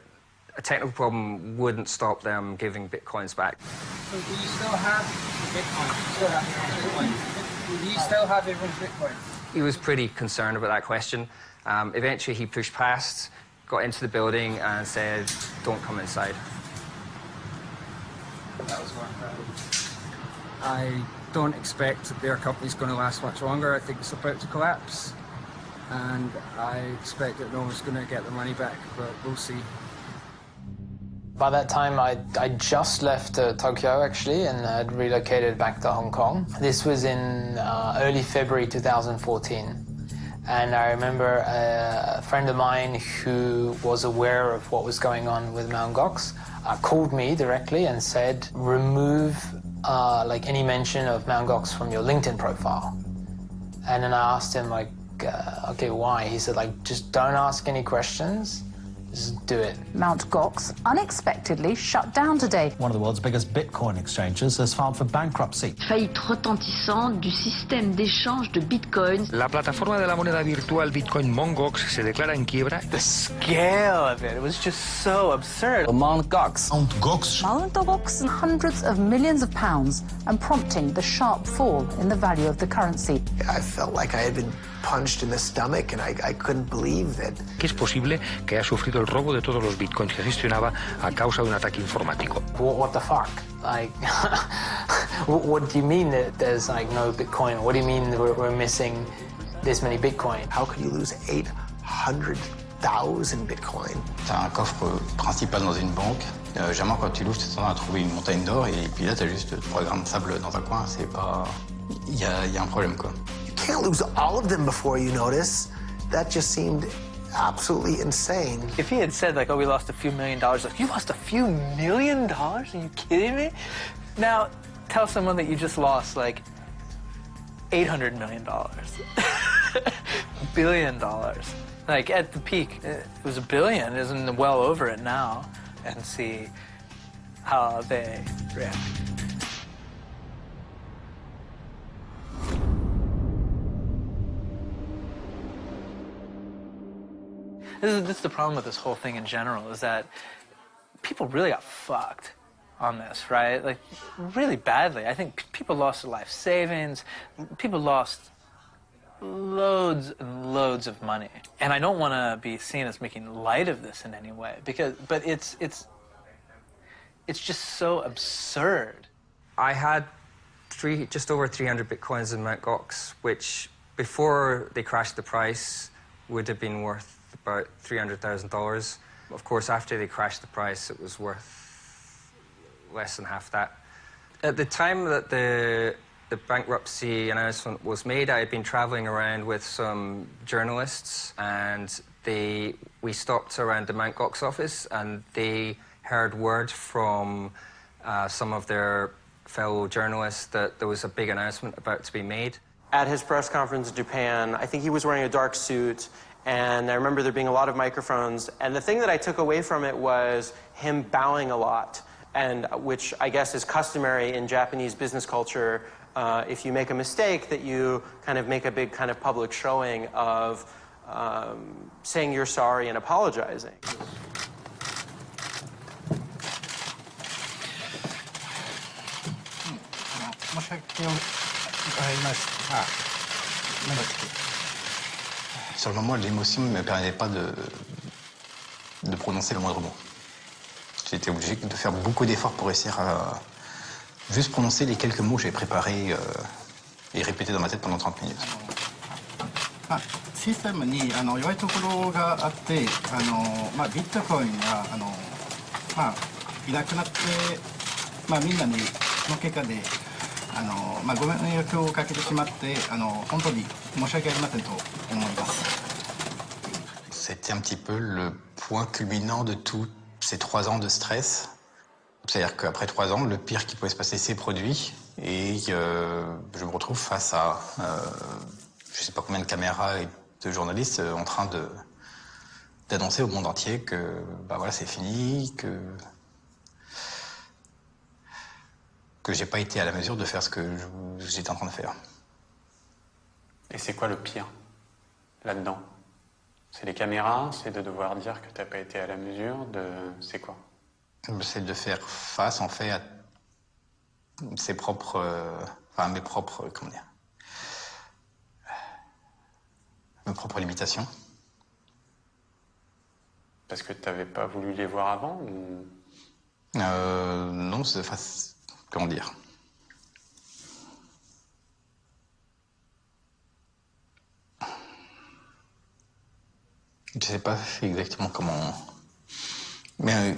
a technical problem wouldn't stop them giving Bitcoins back. So do you still have Bitcoin? Do you still have everyone's Bitcoin? He was pretty concerned about that question. Eventually, he pushed past, got into the building, and said, "Don't come inside." That was one. I don't expect that their company's going to last much longer. I think it's about to collapse. And I expect that no one's going to get their money back, but we'll see. By that time, I just left Tokyo, actually, and had relocated back to Hong Kong. This was in early February 2014. And I remember a friend of mine who was aware of what was going on with Mt. Gox called me directly and said, remove like any mention of Mt. Gox from your LinkedIn profile. And then I asked him, like, okay, why? He said, like, just don't ask any questions. Just do it. Mt. Gox unexpectedly shut down today. One of the world's biggest Bitcoin exchanges has filed for bankruptcy. Faillite retentissante du système d'échange de Bitcoins. La plataforma de la moneda virtual Bitcoin Mt. Gox se declara en quiebra. The scale of it was just so absurd. Mt. Gox. Mt. Gox. Mt. Gox hundreds of millions of pounds and prompting the sharp fall in the value of the currency. I felt like I had been punched in the stomach, and I couldn't believe that. Que es posible que haya sufrido el robo de todos los bitcoins que gestionaba a causa de un ataque informático. What the fuck? Like, what do you mean that there's like no Bitcoin? What do you mean we're missing this many Bitcoin? How could you lose 800,000 Bitcoin? T'as un coffre principal dans une banque. Généralement, quand tu l'ouvres, tu t'attends à trouver une montagne d'or, et puis là, t'as juste 3 grammes de sable dans un coin. C'est pas... Il y a un problème, quoi. You can't lose all of them before you notice. That just seemed absolutely insane. If he had said, like, oh, we lost a few $1 million, like, you lost a few $1 million? Are you kidding me? Now, tell someone that you just lost, like, $800 million. $1 billion. Like, at the peak, it was $1 billion, isn't well over it now, and see how they react. This is the problem with this whole thing in general, is that people really got fucked on this, right? Like, really badly. I think people lost their life savings. People lost loads and loads of money. And I don't want to be seen as making light of this in any way, but it's just so absurd. I had just over 300 Bitcoins in Mt. Gox, which before they crashed the price would have been worth about $300,000. Of course, after they crashed the price, it was worth less than half that. At the time that the bankruptcy announcement was made, I had been traveling around with some journalists, and we stopped around the Mt. Gox office, and they heard word from some of their fellow journalists that there was a big announcement about to be made. at his press conference in Japan. I think he was wearing a dark suit, and I remember there being a lot of microphones. And the thing that I took away from it was him bowing a lot, and which I guess is customary in Japanese business culture. If you make a mistake, that you kind of make a big kind of public showing of saying you're sorry and apologizing. Sur le moment, l'émotion ne me permettait pas de prononcer le moindre mot. J'étais obligé de faire beaucoup d'efforts pour réussir à juste prononcer les quelques mots que j'avais préparés et répétés dans ma tête pendant 30 minutes. システムに弱いところがあって、ビットコインがいなくなって、みんなにその結果でご迷惑をかけてしまって、本当に申し訳ありませんと思います。C'était un petit peu le point culminant de tous ces 3 ans de stress. C'est-à-dire qu'après 3 ans, le pire qui pouvait se passer s'est produit et je me retrouve face à je ne sais pas combien de caméras et de journalistes en train d'annoncer au monde entier que voilà, c'est fini, que j'ai pas été à la mesure de faire ce que j'étais en train de faire. Et c'est quoi le pire là-dedans? C'est les caméras, c'est de devoir dire que t'as pas été à la mesure de... C'est quoi? C'est de faire face, en fait, à ses propres... mes propres... Comment dire? Mes propres limitations. Parce que t'avais pas voulu les voir avant ou... Non, c'est... Comment dire? Je sais pas exactement comment... Mais...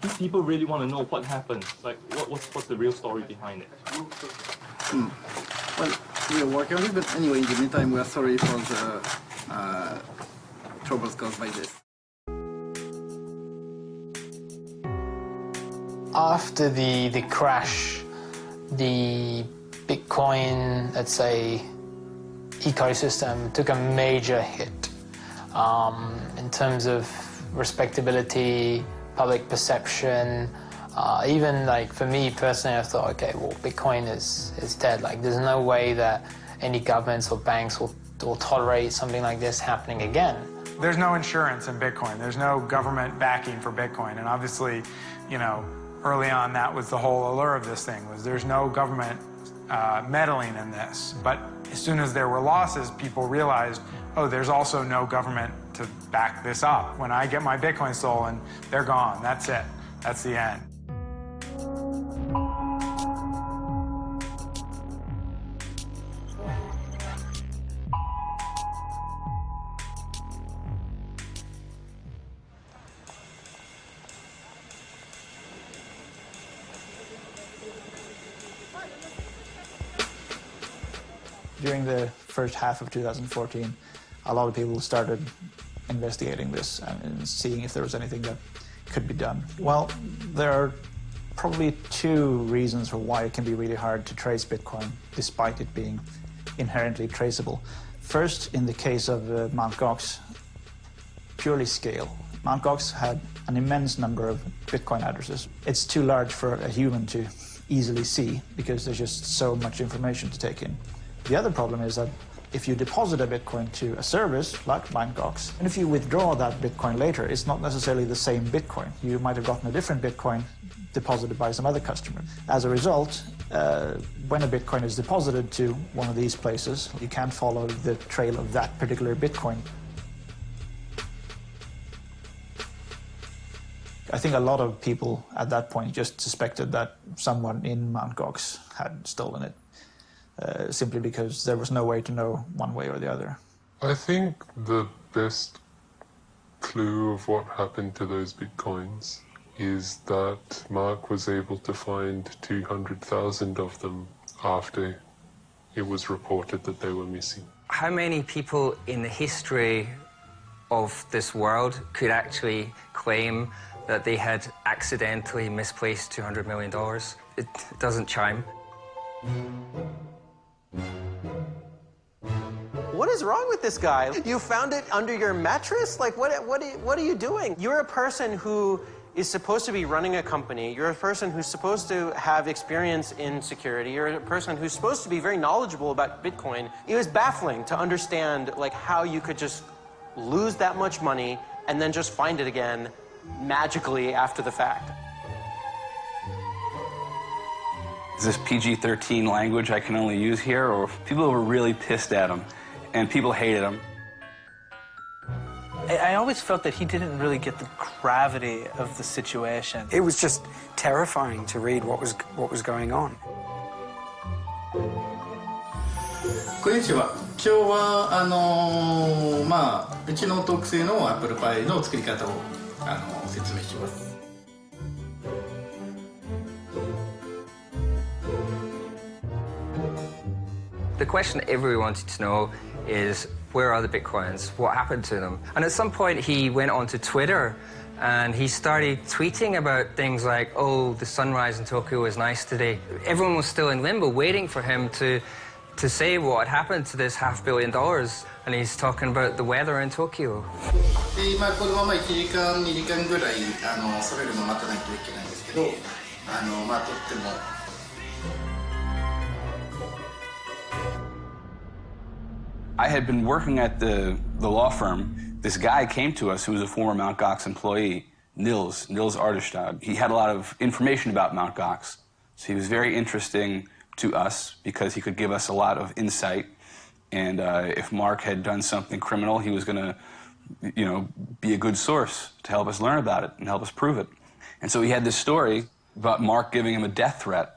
These people really want to know what happened. Like, what's the real story behind it? Well, we are working on it, but anyway, in the meantime, we are sorry for the troubles caused by this. After the crash, the Bitcoin, let's say, ecosystem took a major hit in terms of respectability, public perception. Even like for me personally, I thought, okay, well, Bitcoin is dead. Like, there's no way that any governments or banks will tolerate something like this happening again. There's no insurance in Bitcoin. There's no government backing for Bitcoin. And obviously, you know, early on, that was the whole allure of this thing, was there's no government meddling in this. But as soon as there were losses, people realized, oh, there's also no government to back this up. When I get my Bitcoin stolen, they're gone. That's it. That's the end. During the first half of 2014, a lot of people started investigating this and seeing if there was anything that could be done. Well, there are probably 2 reasons for why it can be really hard to trace Bitcoin, despite it being inherently traceable. First, in the case of Mt. Gox, purely scale. Mt. Gox had an immense number of Bitcoin addresses. It's too large for a human to easily see because there's just so much information to take in. The other problem is that if you deposit a Bitcoin to a service like Mt. Gox, and if you withdraw that Bitcoin later, it's not necessarily the same Bitcoin. You might have gotten a different Bitcoin deposited by some other customer. As a result, when a Bitcoin is deposited to one of these places, you can't follow the trail of that particular Bitcoin. I think a lot of people at that point just suspected that someone in Mt. Gox had stolen it. Simply because there was no way to know one way or the other. I think the best clue of what happened to those Bitcoins is that Mark was able to find 200,000 of them after it was reported that they were missing. How many people in the history of this world could actually claim that they had accidentally misplaced $200 million? It doesn't chime. What is wrong with this guy? You found it under your mattress? Like, what are you doing? You're a person who is supposed to be running a company. You're a person who's supposed to have experience in security. You're a person who's supposed to be very knowledgeable about Bitcoin. It was baffling to understand, like, how you could just lose that much money and then just find it again magically after the fact. Is this PG-13 language I can only use here, or people were really pissed at him, and people hated him? I always felt that he didn't really get the gravity of the situation. It was just terrifying to read what was going on. こんにちは。今日はうちの特製のアップルパイの作り方を説明します。The question everyone wanted to know is, where are the Bitcoins? What happened to them? And at some point he went onto Twitter and he started tweeting about things like, oh, the sunrise in Tokyo was nice today. Everyone was still in limbo, waiting for him to say what had happened to this $500 million. And he's talking about the weather in Tokyo. 今このまま1時間2時間ぐらいそれるの待たないといけないんですけど、とっても。I had been working at the law firm. This guy came to us who was a former Mt. Gox employee, Nils Arderstad. He had a lot of information about Mt. Gox, so he was very interesting to us because he could give us a lot of insight. And if Mark had done something criminal, he was going to, be a good source to help us learn about it and help us prove it. And so he had this story about Mark giving him a death threat.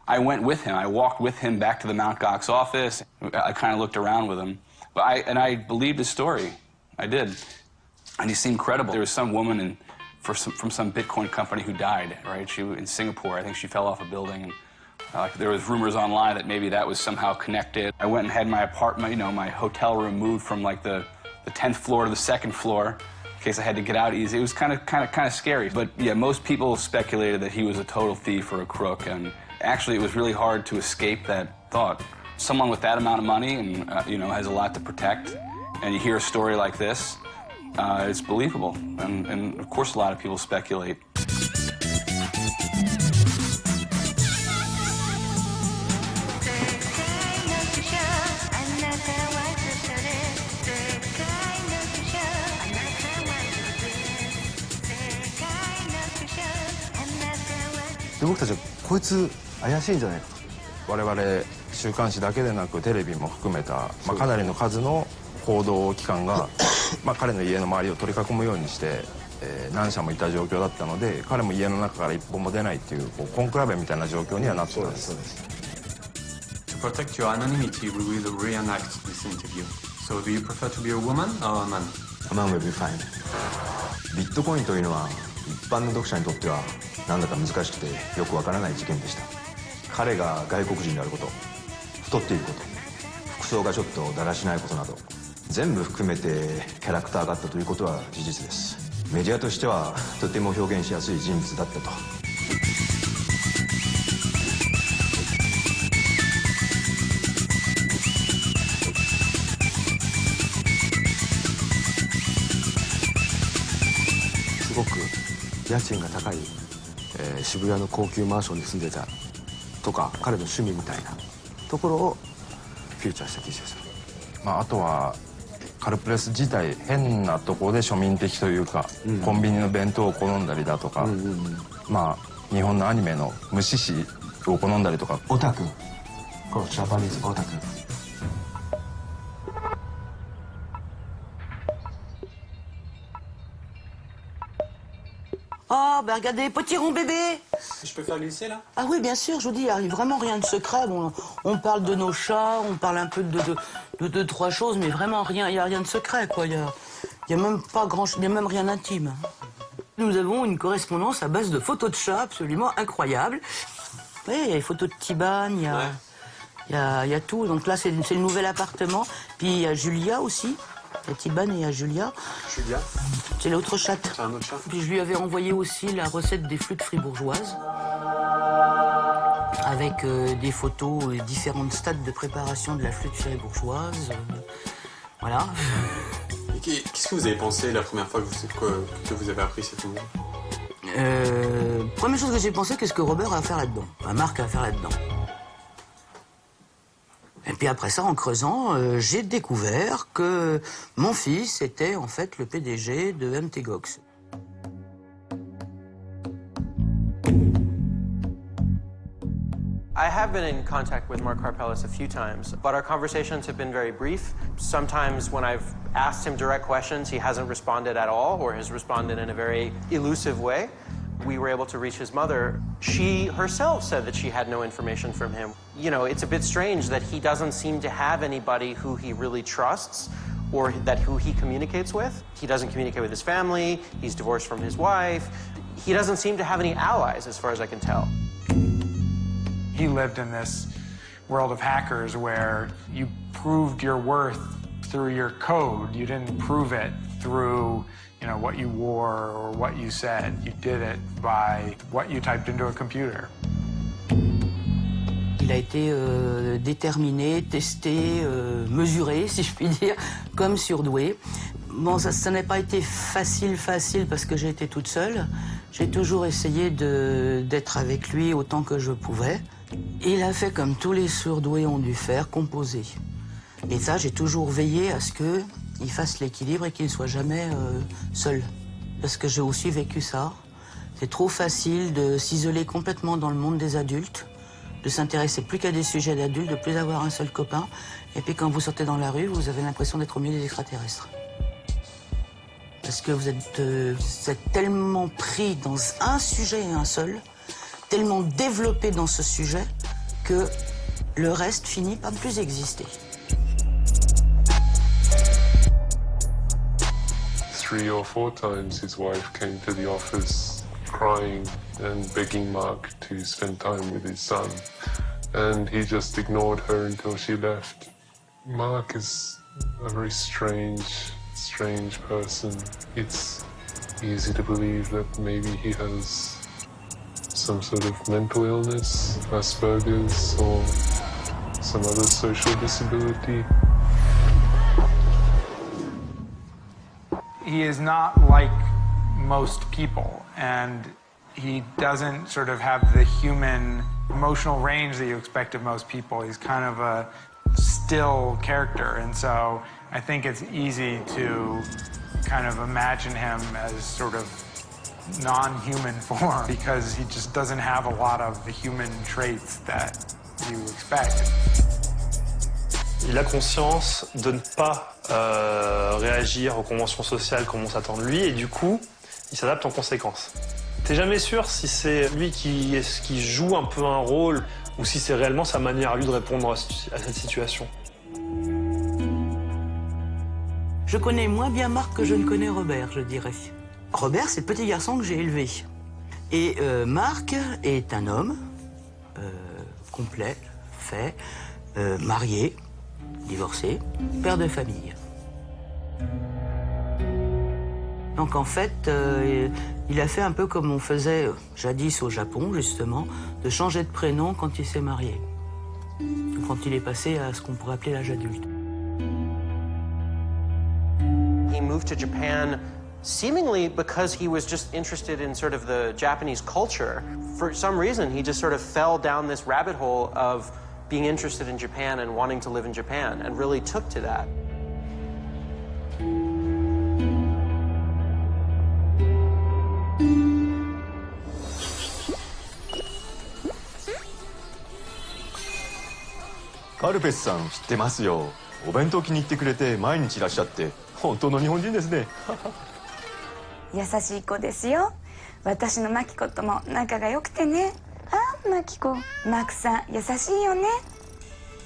I went with him. I walked with him back to the Mt. Gox office. I kind of looked around with him. But I believed his story. I did. And he seemed credible. There was some woman from some Bitcoin company who died, right? She was in Singapore. I think she fell off a building. And there was rumors online that maybe that was somehow connected. I went and had my apartment, my hotel room moved from like the 10th floor to the 2nd floor in case I had to get out easy. It was kind of scary. But yeah, most people speculated that he was a total thief or a crook. And actually, it was really hard to escape that thought. Someone with that amount of money and, has a lot to protect, and you hear a story like this, it's believable. And of course, a lot of people speculate. And 僕たちはこいつ怪しいんじゃないかと。我々週刊誌だけでなくテレビも含めた、かなりの数の報道機関が彼の家の周りを取り囲むようにして、何社もいた状況だったので、彼も家の中から一歩も出ないっていうコンクラベみたいな状況にはなってたんです。To protect your anonymity, we will reenact this interview. So, do you prefer to be a woman or a man? A man will be fine. ビットコインというのは一般の読者にとってはなんだか難しくてよくわからない事件でした。彼が外国人であること、太っていること、服装がちょっとだらしないことなど全部含めてキャラクターがあったということは事実です。メディアとしてはとても表現しやすい人物だったと。すごく家賃が高い、渋谷の高級マンションに住んでたとか、彼の趣味みたいなところをフューチャーした記事です。あとはカルプレス自体変なところで庶民的というか、コンビニの弁当を好んだりだとか、日本のアニメの無視しを好んだりとか。オタク、このジャパニーズオタク。Oh, ben regardez, potiron bébé. Je peux faire glisser, là? Ah oui, bien sûr, je vous dis, il n'y a vraiment rien de secret. Bon, on parle de nos chats, on parle un peu de deux, trois choses, mais vraiment rien, il n'y a rien de secret, quoi. Il y a même pas grand-chose, il n'y a même rien d'intime. Nous avons une correspondance à base de photos de chats absolument incroyables. Oui, il y a les photos de Tibane, il y a tout. Donc là, c'est le nouvel appartement. Puis il y a Julia aussi. Il y a Tibane et il y a Julia. Julia? C'est l'autre chatte. C'est un autre chat. Puis je lui avais envoyé aussi la recette des flûtes fribourgeoises. avec des photos et différents stades de préparation de la flûte fribourgeoise. Voilà. Et qu'est-ce que vous avez pensé la première fois que vous avez appris cette musique? Première chose que j'ai pensé, qu'est-ce que Robert a à faire là-dedans? Marc a à faire là-dedans. Et puis après ça, en creusant, j'ai découvert que mon fils était en fait le PDG de MT Gox. I have been in contact with Mark Karpeles a few times, but our conversations have been very brief. Sometimes when I've asked him direct questions, he hasn't responded at all or has responded in a very elusive way. We were able to reach his mother. She herself said that she had no information from him. You know, it's a bit strange that he doesn't seem to have anybody who he really trusts or who he communicates with. He doesn't communicate with his family. He's divorced from his wife. He doesn't seem to have any allies, as far as I can tell. He lived in this world of hackers where you proved your worth through your code. You didn't prove it through, you know, what you wore or what you said. You did it by what you typed into a computer. Il a été déterminé, testé, mesuré, si je puis dire, comme surdoué. Bon, ça n'a pas été facile parce que j'ai été toute seule. J'ai toujours essayé d'être avec lui autant que je pouvais. Il a fait comme tous les surdoués ont dû faire, composer. Et ça, j'ai toujours veillé à ce qu'il fasse l'équilibre et qu'il ne soit jamais seul. Parce que j'ai aussi vécu ça. C'est trop facile de s'isoler complètement dans le monde des adultes, de s'intéresser plus qu'à des sujets d'adultes, de plus avoir un seul copain. Et puis quand vous sortez dans la rue, vous avez l'impression d'être au milieu des extraterrestres. Parce que vous êtes tellement pris dans un sujet et un seul, tellement développé dans ce sujet, que le reste finit par ne plus exister. 3 or 4 times his wife came to the office crying and begging Mark to spend time with his son. And he just ignored her until she left. Mark is a very strange person. It's easy to believe that maybe he has some sort of mental illness, Asperger's, or some other social disability. He is not like most people, and he doesn't sort of have the human emotional range that you expect of most people. He's kind of a still character, and so I think it's easy to kind of imagine him as sort of non-human form because he just doesn't have a lot of the human traits that you expect. Il a conscience de ne pas réagir aux conventions sociales comme on s'attend de lui et du coup, il s'adapte en conséquence. T'es jamais sûr si c'est lui qui joue un peu un rôle ou si c'est réellement sa manière à lui de répondre à cette situation. Je connais moins bien Marc que je ne connais Robert, je dirais. Robert, c'est le petit garçon que j'ai élevé. Et Marc est un homme complet, fait, marié, divorcé, père de famille. Donc en fait, il a fait un peu comme on faisait jadis au Japon, justement, de changer de prénom quand il s'est marié. Quand il est passé à ce qu'on pourrait appeler l'âge adulte. He moved to Japan seemingly because he was just interested in sort of the Japanese culture. For some reason, he just sort of fell down this rabbit hole of being interested in Japan and wanting to live in Japan and really took to that. Karpelesさん知ってますよ。お弁当気に入ってくれて毎日いらっしゃって本当の日本人ですね。優しい子ですよ。私のマキコとも仲が良くてね。あ、マキコ、マークさん優しいよね。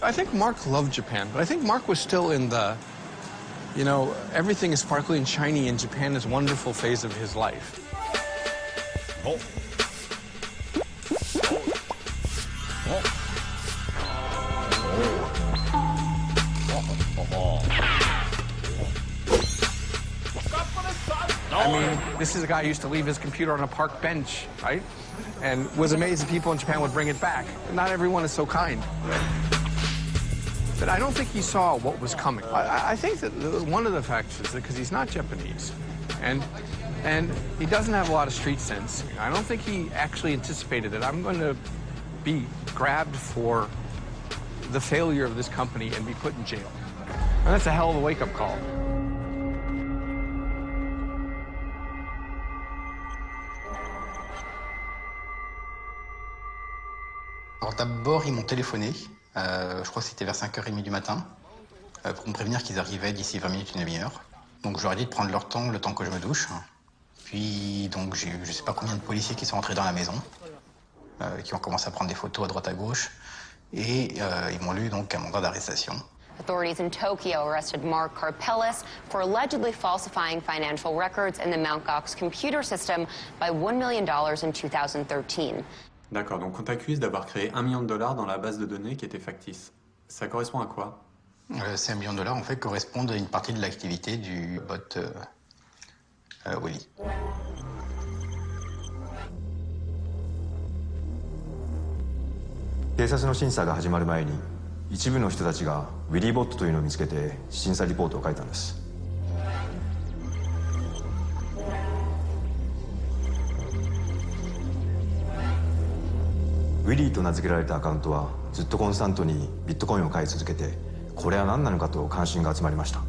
I think Mark loved Japan, but I think Mark was still in the, you know, everything is sparkly and shiny in Japan is wonderful phase of his life. Oh. I mean, this is a guy who used to leave his computer on a park bench, right? And was amazed that people in Japan would bring it back. Not everyone is so kind. But I don't think he saw what was coming. I think that one of the facts is that because he's not Japanese, and he doesn't have a lot of street sense, I don't think he actually anticipated that I'm going to be grabbed for the failure of this company and be put in jail. And that's a hell of a wake-up call. Alors d'abord, ils m'ont téléphoné, je crois que c'était vers 5h30 du matin, pour me prévenir qu'ils arrivaient d'ici 20 minutes, une demi-heure. Donc je leur ai dit de prendre leur temps, le temps que je me douche. Puis donc j'ai eu je sais pas combien de policiers qui sont entrés dans la maison, qui ont commencé à prendre des photos à droite à gauche, et ils m'ont lu donc un mandat d'arrestation. Authorities in Tokyo arrested Mark Karpeles for allegedly falsifying financial records in the Mt. Gox computer system by $1 million in 2013. D'accord, donc on t'accuse d'avoir créé $1 million dans la base de données qui était factice. Ça correspond à quoi? Ces $1 million, en fait, correspondent à une partie de l'activité du bot Willy. 警察の審査が始まる前に一部の人たちがウィリーボットというのを見つけて審査リポートを書いたんです。ウィリーと名付けられたアカウントはずっとコンスタントにビットコインを買い続けて、これは何なのかと関心が集まりました。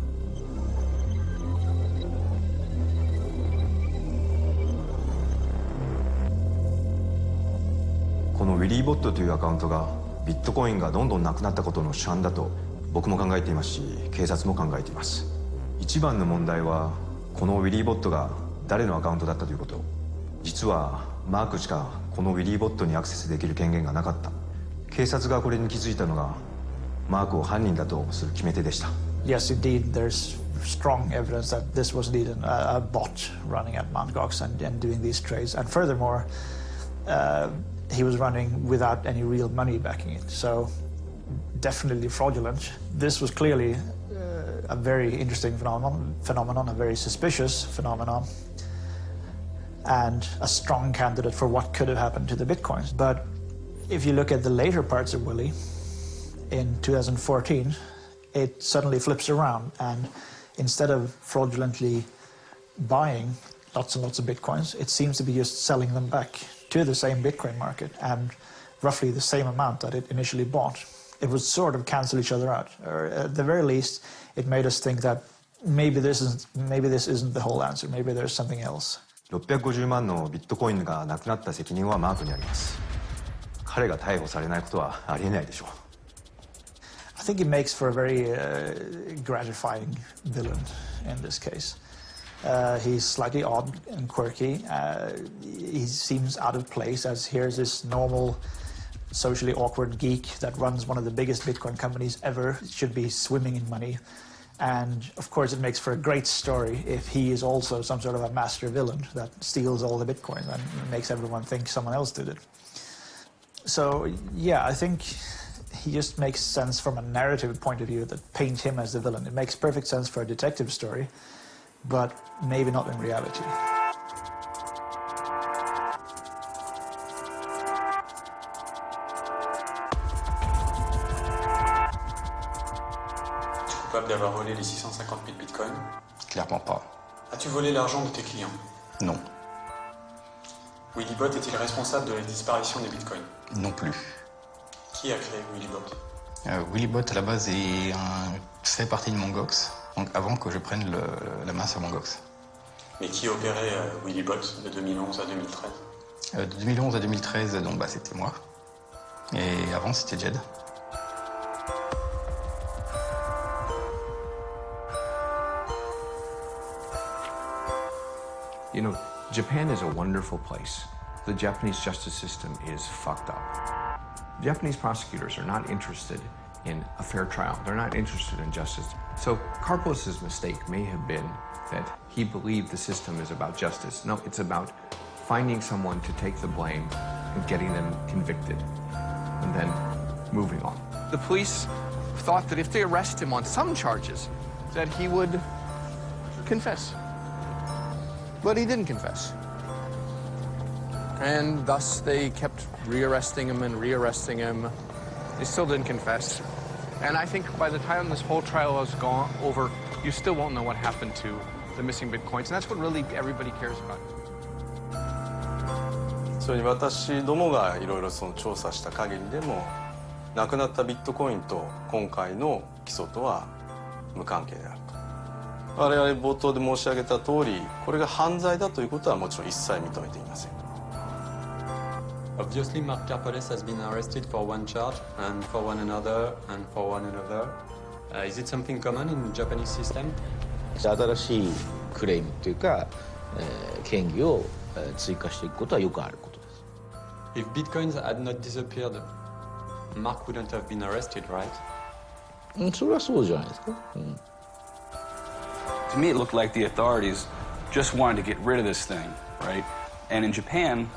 このウィリーボットというアカウントがビットコインがどんどんなくなったことの主犯だと僕も考えていますし、警察も考えています。一番の問題はこのウィリーボットが誰のアカウントだったということ。実はマークしかこのウィリーボットにアクセスできる権限がなかった。警察がこれに気づいたのがマークを犯人だとする決め手でした。 Yes, indeed, there's strong evidence that this was indeed a bot running at Mt. Gox and doing these trades. And furthermore, he was running without any real money backing it. So definitely fraudulent. This was clearly a very interesting phenomenon, a very suspicious phenomenon, and a strong candidate for what could have happened to the bitcoins. But if you look at the later parts of Willy, in 2014, it suddenly flips around, and instead of fraudulently buying lots and lots of bitcoins, it seems to be just selling them back to the same Bitcoin market and roughly the same amount that it initially bought. It would sort of cancel each other out, or at the very least, it made us think that maybe this isn't the whole answer. Maybe there's something else. 650万のビットコインがなくなった責任はマークにあります。彼が逮捕されないことはありえないでしょう。I think it makes for a very gratifying villain in this case. He's slightly odd and quirky. He seems out of place, as here's this normal, socially awkward geek that runs one of the biggest Bitcoin companies ever, should be swimming in money. And of course it makes for a great story if he is also some sort of a master villain that steals all the Bitcoin and makes everyone think someone else did it. So yeah, I think he just makes sense from a narrative point of view that paint him as the villain. It makes perfect sense for a detective story, but maybe not in reality. Coupable d'avoir volé les 650 000 bitcoins? Clairement pas. As-tu volé l'argent de tes clients? Non. Willybot est-il responsable de la disparition des bitcoins? Non plus. Qui a créé Willybot? Willybot, à la base, fait partie de Mt. Gox, donc avant que je prenne la main sur Mt. Gox. Mais qui opérait Willybot de 2011 à 2013? De 2011 à 2013, donc, c'était moi. Et avant, c'était Jed. You know, Japan is a wonderful place. The Japanese justice system is fucked up. Japanese prosecutors are not interested in a fair trial. They're not interested in justice. So Karpeles' mistake may have been that he believed the system is about justice. No, it's about finding someone to take the blame and getting them convicted, and then moving on. The police thought that if they arrest him on some charges, that he would confess. But he didn't confess. And thus they kept rearresting him and rearresting him. He still didn't confess. And I think by the time this whole trial is gone over, you still won't know what happened to the missing bitcoins. And that's what really everybody cares about. それに私どもがいろいろ調査した限りでも、なくなったビットコインと今回の起訴とは無関係であると。我々冒頭で申し上げた通り、これが犯罪だということはもちろん一切認めていません。Obviously, Mark Karpeles has been arrested for one charge and for one another and for one another. Is it something common in the Japanese system? 新しいクレームというか、嫌疑を追加していくことはよくあることです。If bitcoins had not disappeared, Mark wouldn't have been arrested, right? それはそうじゃないですか。To me, it looked like the authorities just wanted to get rid of this thing, right? And in Japan,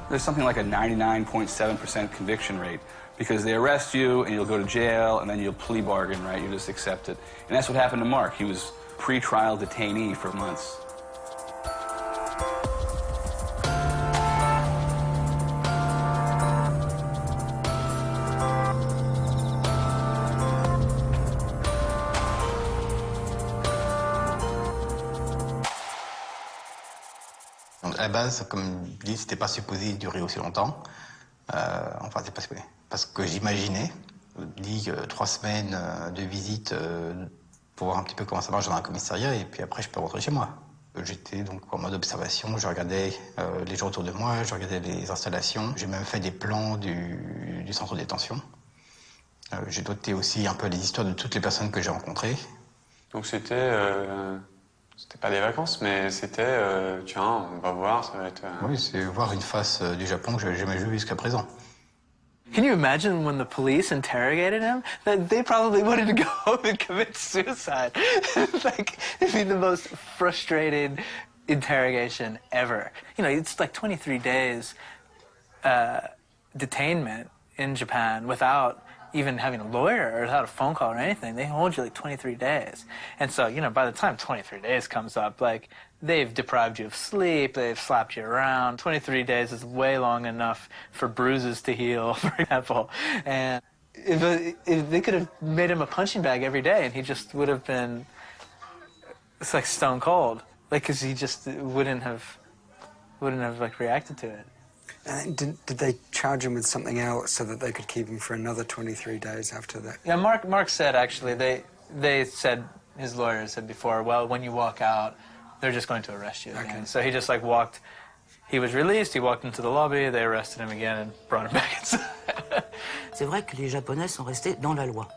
there's something like a 99.7% conviction rate because they arrest you and you'll go to jail and then you'll plea bargain, right? You just accept it. And that's what happened to Mark. He was pre-trial detainee for months. À la base, comme je dis, c'était pas supposé durer aussi longtemps. Enfin, c'est pas supposé. Parce que j'imaginais, 3 semaines de visite pour voir un petit peu comment ça marche dans un commissariat et puis après je peux rentrer chez moi. J'étais donc en mode observation, je regardais les gens autour de moi, je regardais les installations. J'ai même fait des plans du centre de détention. J'ai noté aussi un peu les histoires de toutes les personnes que j'ai rencontrées. Donc c'était pas des vacances, mais c'était tiens, on va voir, ça va être. Oui, c'est voir une face du Japon que j'avais jamais vue jusqu'à présent. Can you imagine when the police interrogated him? That they probably wanted to go home and commit suicide. Like, it'd be the most frustrating interrogation ever. You know, it's like 23 days detainment in Japan without even having a lawyer or without a phone call or anything. They hold you like 23 days. And so, you know, by the time 23 days comes up, like, they've deprived you of sleep, they've slapped you around. 23 days is way long enough for bruises to heal, for example. And if they could have made him a punching bag every day and he just would have been, it's like stone cold. Like, because he just wouldn't have like reacted to it. Did they charge him with something else so that they could keep him for another 23 days after that? Yeah, Mark said, actually, they said, his lawyer said before, well, when you walk out, they're just going to arrest you again. Okay. So he just like walked, he was released, he walked into the lobby, they arrested him again and brought him back inside. C'est vrai que les Japonais sont restés dans la loi.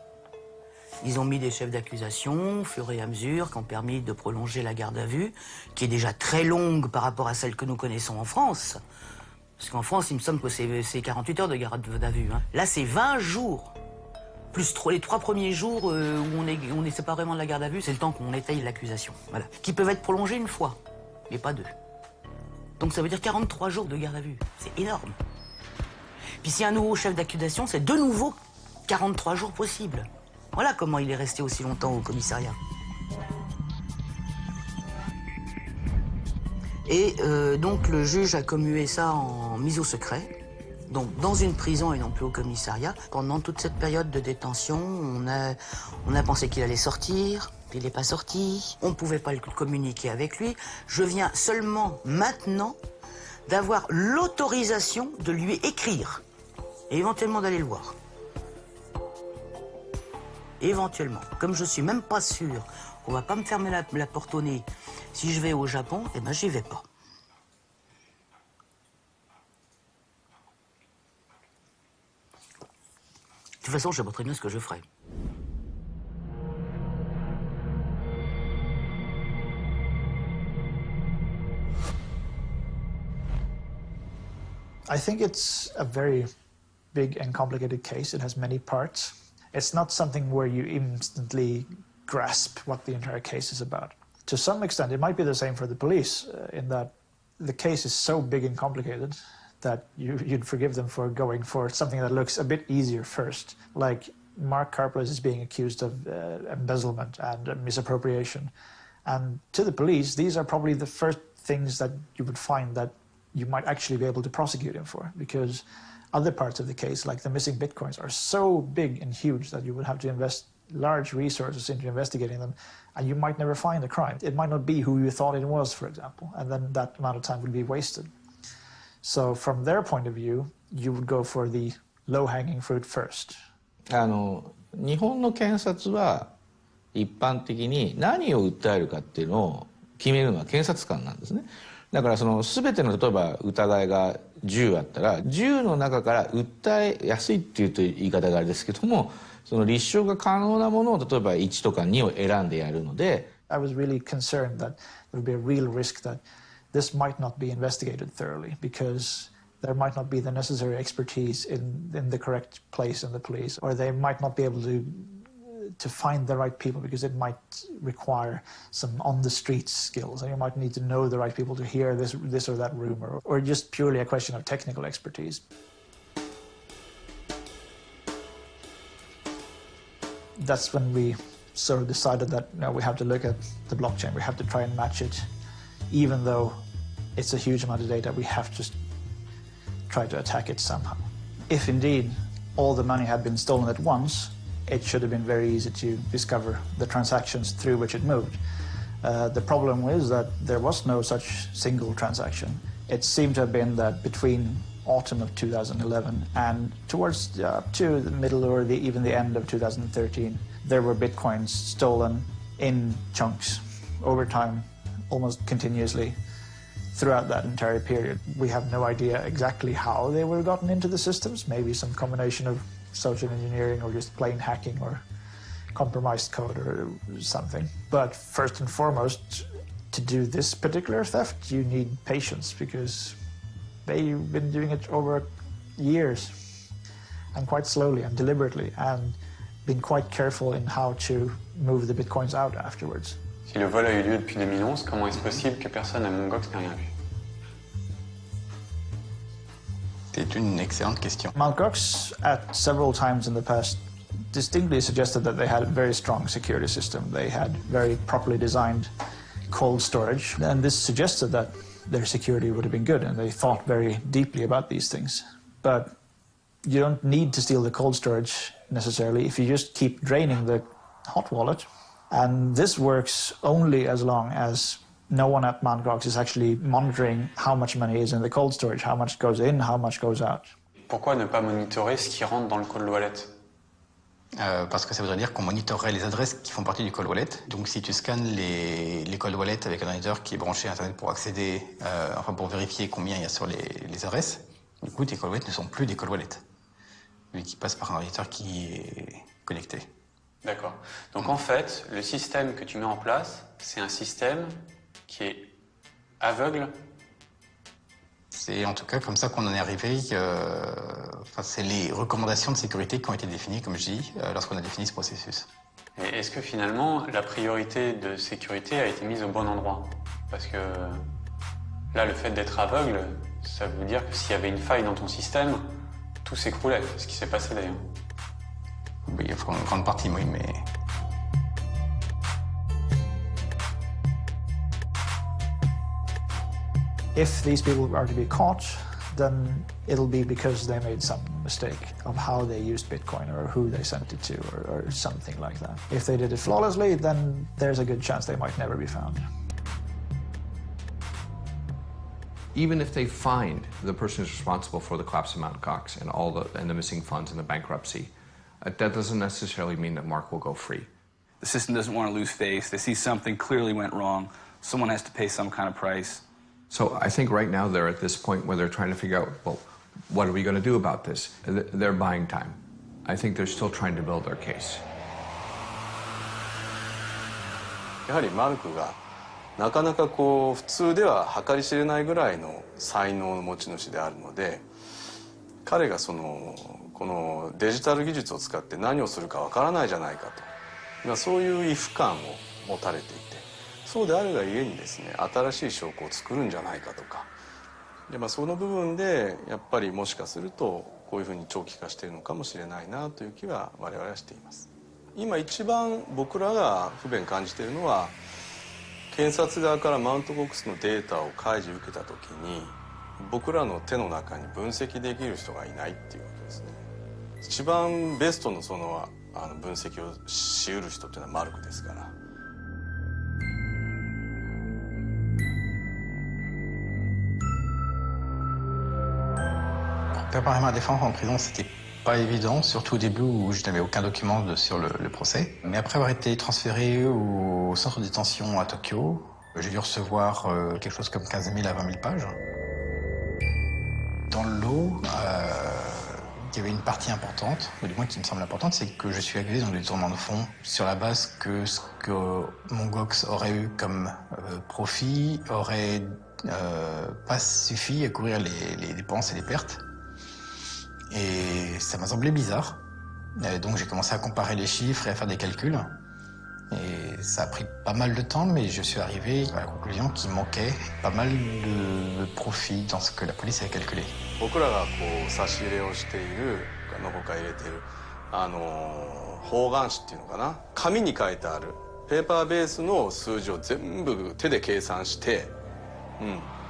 Ils ont mis des chefs d'accusation au fur et à mesure qui ont permis de prolonger la garde à vue, qui est déjà très longue par rapport à celle que nous connaissons en France. Parce qu'en France, il me semble que c'est 48 heures de garde à vue. Hein. Là, c'est 20 jours. Plus les 3 premiers jours où on est séparément de la garde à vue, c'est le temps qu'on étaye l'accusation. Voilà. Qui peuvent être prolongés une fois, mais pas 2. Donc ça veut dire 43 jours de garde à vue. C'est énorme. Puis s'il y a un nouveau chef d'accusation, c'est de nouveau 43 jours possibles. Voilà comment il est resté aussi longtemps au commissariat. Et donc le juge a commué ça en mise au secret, donc dans une prison et non plus au commissariat. Pendant toute cette période de détention, on a pensé qu'il allait sortir, puis il n'est pas sorti. On ne pouvait pas communiquer avec lui. Je viens seulement maintenant d'avoir l'autorisation de lui écrire et éventuellement d'aller le voir. Éventuellement. Comme je ne suis même pas sûr qu'on ne va pas me fermer la porte au nez si je vais au Japon, eh ben j'y vais pas. De toute façon, je sais pas très bien ce que je ferai. I think it's a very big and complicated case. It has many parts. It's not something where you instantly grasp what the entire case is about. To some extent, it might be the same for the police, in that the case is so big and complicated that you'd forgive them for going for something that looks a bit easier first. Like Mark Karpeles is being accused of embezzlement and misappropriation. And to the police, these are probably the first things that you would find that you might actually be able to prosecute him for, because other parts of the case, like the missing bitcoins, are so big and huge that you would have to invest large resources into investigating them, and you might never find a crime. It might not be who you thought it was, for example, and then that amount of time would be wasted. So from their point of view, you would go for the low-hanging fruit first. 日本の検察は一般的に何を訴えるかっていうのを決めるのは検察官なんですね。だからその全ての例えば疑いが10あったら10の中から訴えやすいっていうと言い方があれですけども、その立証が可能なものを例えば1とか2を選んでやるので。I was really concerned that there would be a real risk that this might not be investigated thoroughly because there might not be the necessary expertise in the correct place in the police, or they might not be able to find the right people because it might require some on-the-street skills, and you might need to know the right people to hear this or that rumor, or just purely a question of technical expertise. That's when we sort of decided that we have to look at the blockchain, we have to try and match it, even though it's a huge amount of data, we have to try to attack it somehow. If indeed all the money had been stolen at once, it should have been very easy to discover the transactions through which it moved. The problem was that there was no such single transaction. It seemed to have been that between autumn of 2011 and towards up to the middle or even the end of 2013, there were bitcoins stolen in chunks over time, almost continuously. Throughout that entire period, we have no idea exactly how they were gotten into the systems, maybe some combination of social engineering or just plain hacking or compromised code or something. But first and foremost, to do this particular theft, you need patience because they've been doing it over years and quite slowly and deliberately and been quite careful in how to move the bitcoins out afterwards. Si le vol a eu lieu depuis 2011, comment est-ce possible que personne à Mongox n'ait rien vu? C'est une excellente question. Mt. Gox, at several times in the past, distinctly suggested that they had a very strong security system. They had very properly designed cold storage, and this suggested that their security would have been good, and they thought very deeply about these things. But you don't need to steal the cold storage necessarily if you just keep draining the hot wallet. And this works only as long as no one at Mt. Gox is actually monitoring how much money is in the cold storage, how much goes in, how much goes out. Pourquoi ne pas monitorer ce qui rentre dans le cold wallet? Parce que ça voudrait dire qu'on monitorerait les adresses qui font partie du cold wallet. Donc si tu scannes les cold wallets avec un ordinateur qui est branché à Internet pour accéder, pour vérifier combien il y a sur les adresses, du coup tes cold wallets ne sont plus des cold wallets, vu qu'ils passent par un ordinateur qui est connecté. D'accord. Donc en fait, le système que tu mets en place, c'est un système qui est aveugle. C'est en tout cas comme ça qu'on en est arrivé. C'est les recommandations de sécurité qui ont été définies, comme je dis, lorsqu'on a défini ce processus. Et est-ce que finalement, la priorité de sécurité a été mise au bon endroit? Parce que là, le fait d'être aveugle, ça veut dire que s'il y avait une faille dans ton système, tout s'écroulait. C'est ce qui s'est passé d'ailleurs. Oui, en grande partie, oui, mais... If these people are to be caught, then it'll be because they made some mistake of how they used Bitcoin or who they sent it to or something like that. If they did it flawlessly, then there's a good chance they might never be found. Even if they find the person who's responsible for the collapse of Mt. Gox and the missing funds and the bankruptcy, that doesn't necessarily mean that Mark will go free. The system doesn't want to lose face. They see something clearly went wrong. Someone has to pay some kind of price. So I think right now they're at this point where they're trying to figure out, well, what are we going to do about this? They're buying time. I think they're still trying to build their case. やはりマルクがなかなか普通では計り知れないぐらいの才能の持ち主であるので、彼がこのデジタル技術を使って何をするかわからないじゃないかと、そういう畏怖感を持たれていて、そうであるがゆえにですね、新しい証拠を作るんじゃないかとか、でその部分でやっぱりもしかするとこういうふうに長期化しているのかもしれないなという気は我々はしています。今一番僕らが不便感じているのは、検察側からマウントボックスのデータを開示受けた時に僕らの手の中に分析できる人がいないっていうことですね。一番ベストの分析をしうる人っていうのはマルクですから。Préparer ma défense en prison, c'était pas évident, surtout au début où je n'avais aucun document sur le procès. Mais après avoir été transféré au centre de détention à Tokyo, j'ai dû recevoir quelque chose comme 15 000 à 20 000 pages. Dans le lot, il y avait une partie importante, ou du moins qui me semble importante, c'est que je suis accusé dans du détournement de fonds sur la base que ce que mon GOX aurait eu comme profit aurait pas suffi à couvrir les dépenses et les pertes. Et ça m'a semblé bizarre. Et donc j'ai commencé à comparer les chiffres et à faire des calculs. Et ça a pris pas mal de temps, mais je suis arrivé à la conclusion qu'il manquait pas mal de profit dans ce que la police avait calculé. 僕らがこう差し入れをしているのほか入れている方眼紙っていうのかな、紙に書いてあるペーパーベースの数字を全部手で計算して、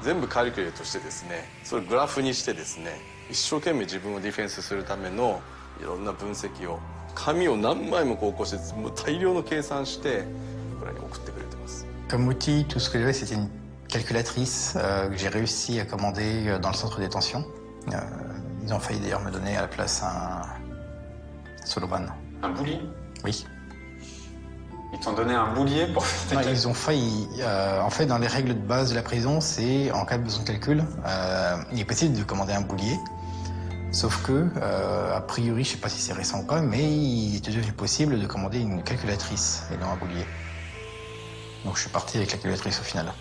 全部カリキュレートしてですね、それをグラフにしてですね、一生懸命自分をディフェンスするためのいろんな分析を紙を何枚もこうして大量の計算して僕らに送ってくれてます。 Comme outil, tout ce que j'avais, c'était une calculatrice que j'ai réussi à commander dans le centre de détention. Ils ont failli d'ailleurs me donner à la place un Soloban. Un boulier? Oui. Ils t'ont donné un boulier pour faire Non, ils ont failli. En fait, dans les règles de base de la prison, c'est en cas de besoin de calcul, il est possible de commander un boulier. Sauf que, a priori, je ne sais pas si c'est récent ou pas, mais il était devenu possible de commander une calculatrice et non un boulier. Donc je suis parti avec la calculatrice au final.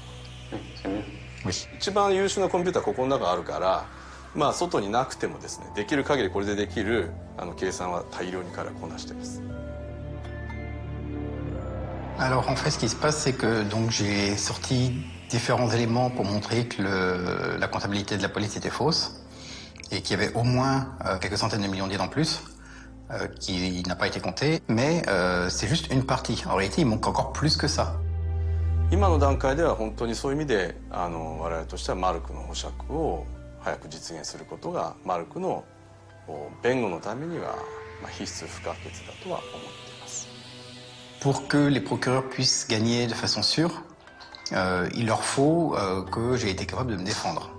C'est mieux. Oui. 一番優秀なコンピューターここの中あるから、まあ外になくてもですね、できる限りこれでできる計算は大量に彼はこなしてます。 Alors en fait, ce qui se passe, c'est que donc j'ai sorti différents éléments pour montrer que la comptabilité de la police était fausse et qu'il y avait au moins quelques centaines de millions d'yens en plus qui n'a pas été compté, mais c'est juste une partie. En réalité, il manque encore plus que ça. 今の段階では本当にそういう意味で我々としてはマルクの保釈を早く実現することがマルクの弁護のためには必須不可欠だとは思っています。 Pour que les procureurs puissent gagner de façon sûre, il leur faut que j'ai été capable de me défendre.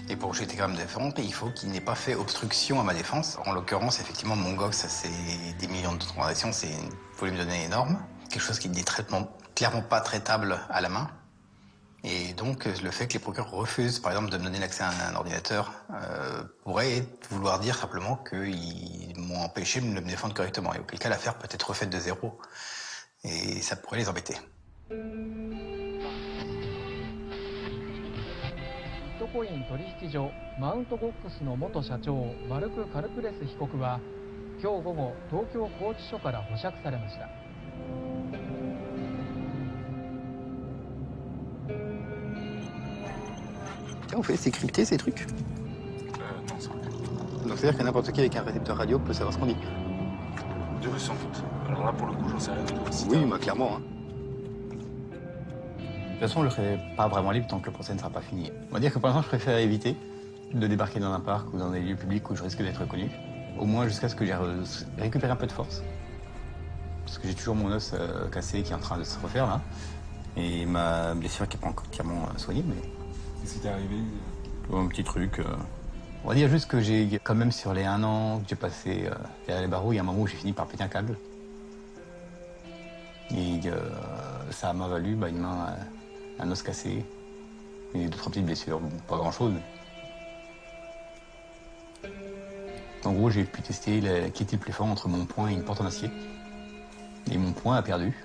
Et pour que j'ai été capable de me défendre, il faut qu'il n'ait pas fait obstruction à ma défense. En l'occurrence, effectivement, mon GOX, ça c'est des millions de transactions, c'est un volume de données énorme. Quelque chose qui n'est clairement pas traitable à la main. Et donc, le fait que les procureurs refusent, par exemple, de me donner l'accès à un ordinateur, pourrait vouloir dire simplement qu'ils m'ont empêché de me défendre correctement. Et auquel cas, l'affaire peut être refaite de zéro. Et ça pourrait les embêter. ビットコイン取引所マウントボックスの元社長マルク・カルプレス被告は今日午後東京拘置所から保釈されました。 Tiens, vous faites crypter ces trucs? Non, ça. Donc c'est-à-dire que n'importe qui avec un récepteur radio peut savoir ce qu'on dit? Je sans doute. Alors là, pour le coup, j'en sais rien du tout. Oui, bah, clairement. Hein. De toute façon, je ne serai pas vraiment libre tant que le procès ne sera pas fini. On va dire que pour l'instant, je préfère éviter de débarquer dans un parc ou dans des lieux publics où je risque d'être reconnu. Au moins jusqu'à ce que j'ai récupéré un peu de force. Parce que j'ai toujours mon os cassé qui est en train de se refaire là. Et ma blessure qui n'est pas encore entièrement soignée. Mais... Qu'est-ce qui t'est arrivé? Un petit truc. On va dire juste que j'ai quand même sur les 1 an que j'ai passé derrière les barreaux, il y a un moment où j'ai fini par péter un câble. Et ça m'a valu une main, un os cassé et 2-3 petites blessures. Bon, pas grand-chose. En gros, j'ai pu tester qui était le plus fort entre mon poing et une porte en acier. Et mon poing a perdu.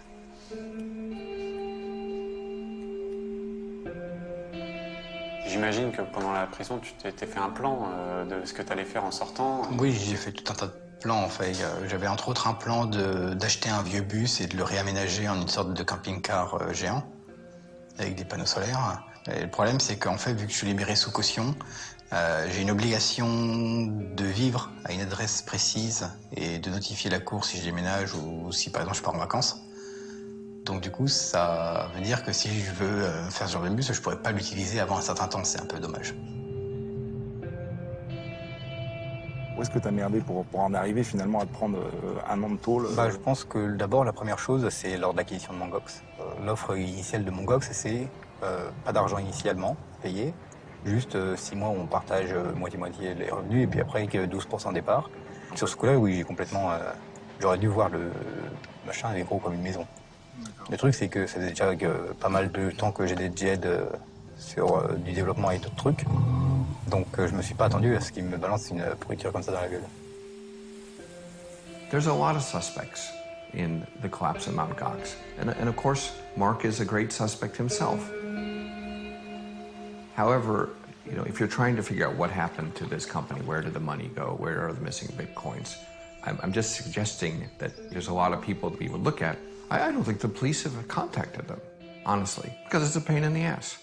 J'imagine que pendant la prison, tu t'étais fait un plan de ce que tu allais faire en sortant. Oui, j'ai fait tout un tas de plans en fait. J'avais entre autres un plan d'acheter un vieux bus et de le réaménager en une sorte de camping-car géant avec des panneaux solaires. Et le problème, c'est qu'en fait, vu que je suis libéré sous caution, j'ai une obligation de vivre à une adresse précise et de notifier la cour si je déménage ou si par exemple je pars en vacances. Donc du coup, ça veut dire que si je veux faire ce genre de bus, je pourrais pas l'utiliser avant un certain temps, c'est un peu dommage. Où est-ce que tu as merdé pour en arriver finalement à te prendre un an de tôle Je pense que d'abord, la première chose, c'est lors de l'acquisition de Mongox. L'offre initiale de Mongox, c'est pas d'argent initialement payé, juste 6 mois où on partage moitié-moitié les revenus, et puis après 12% départ. Sur ce coup-là, oui, j'ai complètement... j'aurais dû voir le machin, il est gros comme une maison. Le truc, c'est que ça faisait déjà pas mal de temps que j'ai des JED sur du développement et d'autres trucs. Donc je me suis pas attendu à ce qu'il me balance une pourriture comme ça dans la gueule. There's a lot of suspects in the collapse of Mt. Gox. And of course, Mark is a great suspect himself. However, if you're trying to figure out what happened to this company, where did the money go, where are the missing Bitcoins, I'm just suggesting that there's a lot of people that we would look at. I don't think the police have contacted them, honestly, because it's a pain in the ass.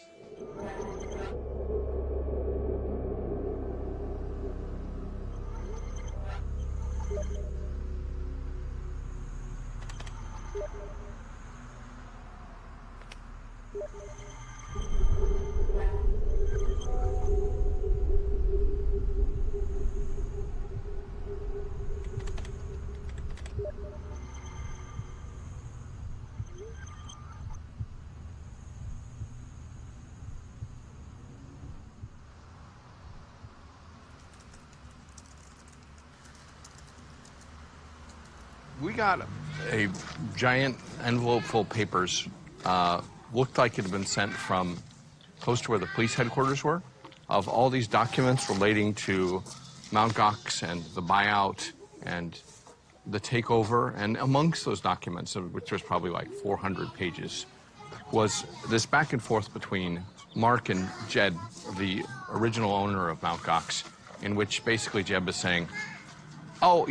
We got a giant envelope full of papers. Looked like it had been sent from close to where the police headquarters were, of all these documents relating to Mt. Gox and the buyout and the takeover. And amongst those documents, which was probably like 400 pages, was this back and forth between Mark and Jed, the original owner of Mt. Gox, in which basically Jed is saying, oh,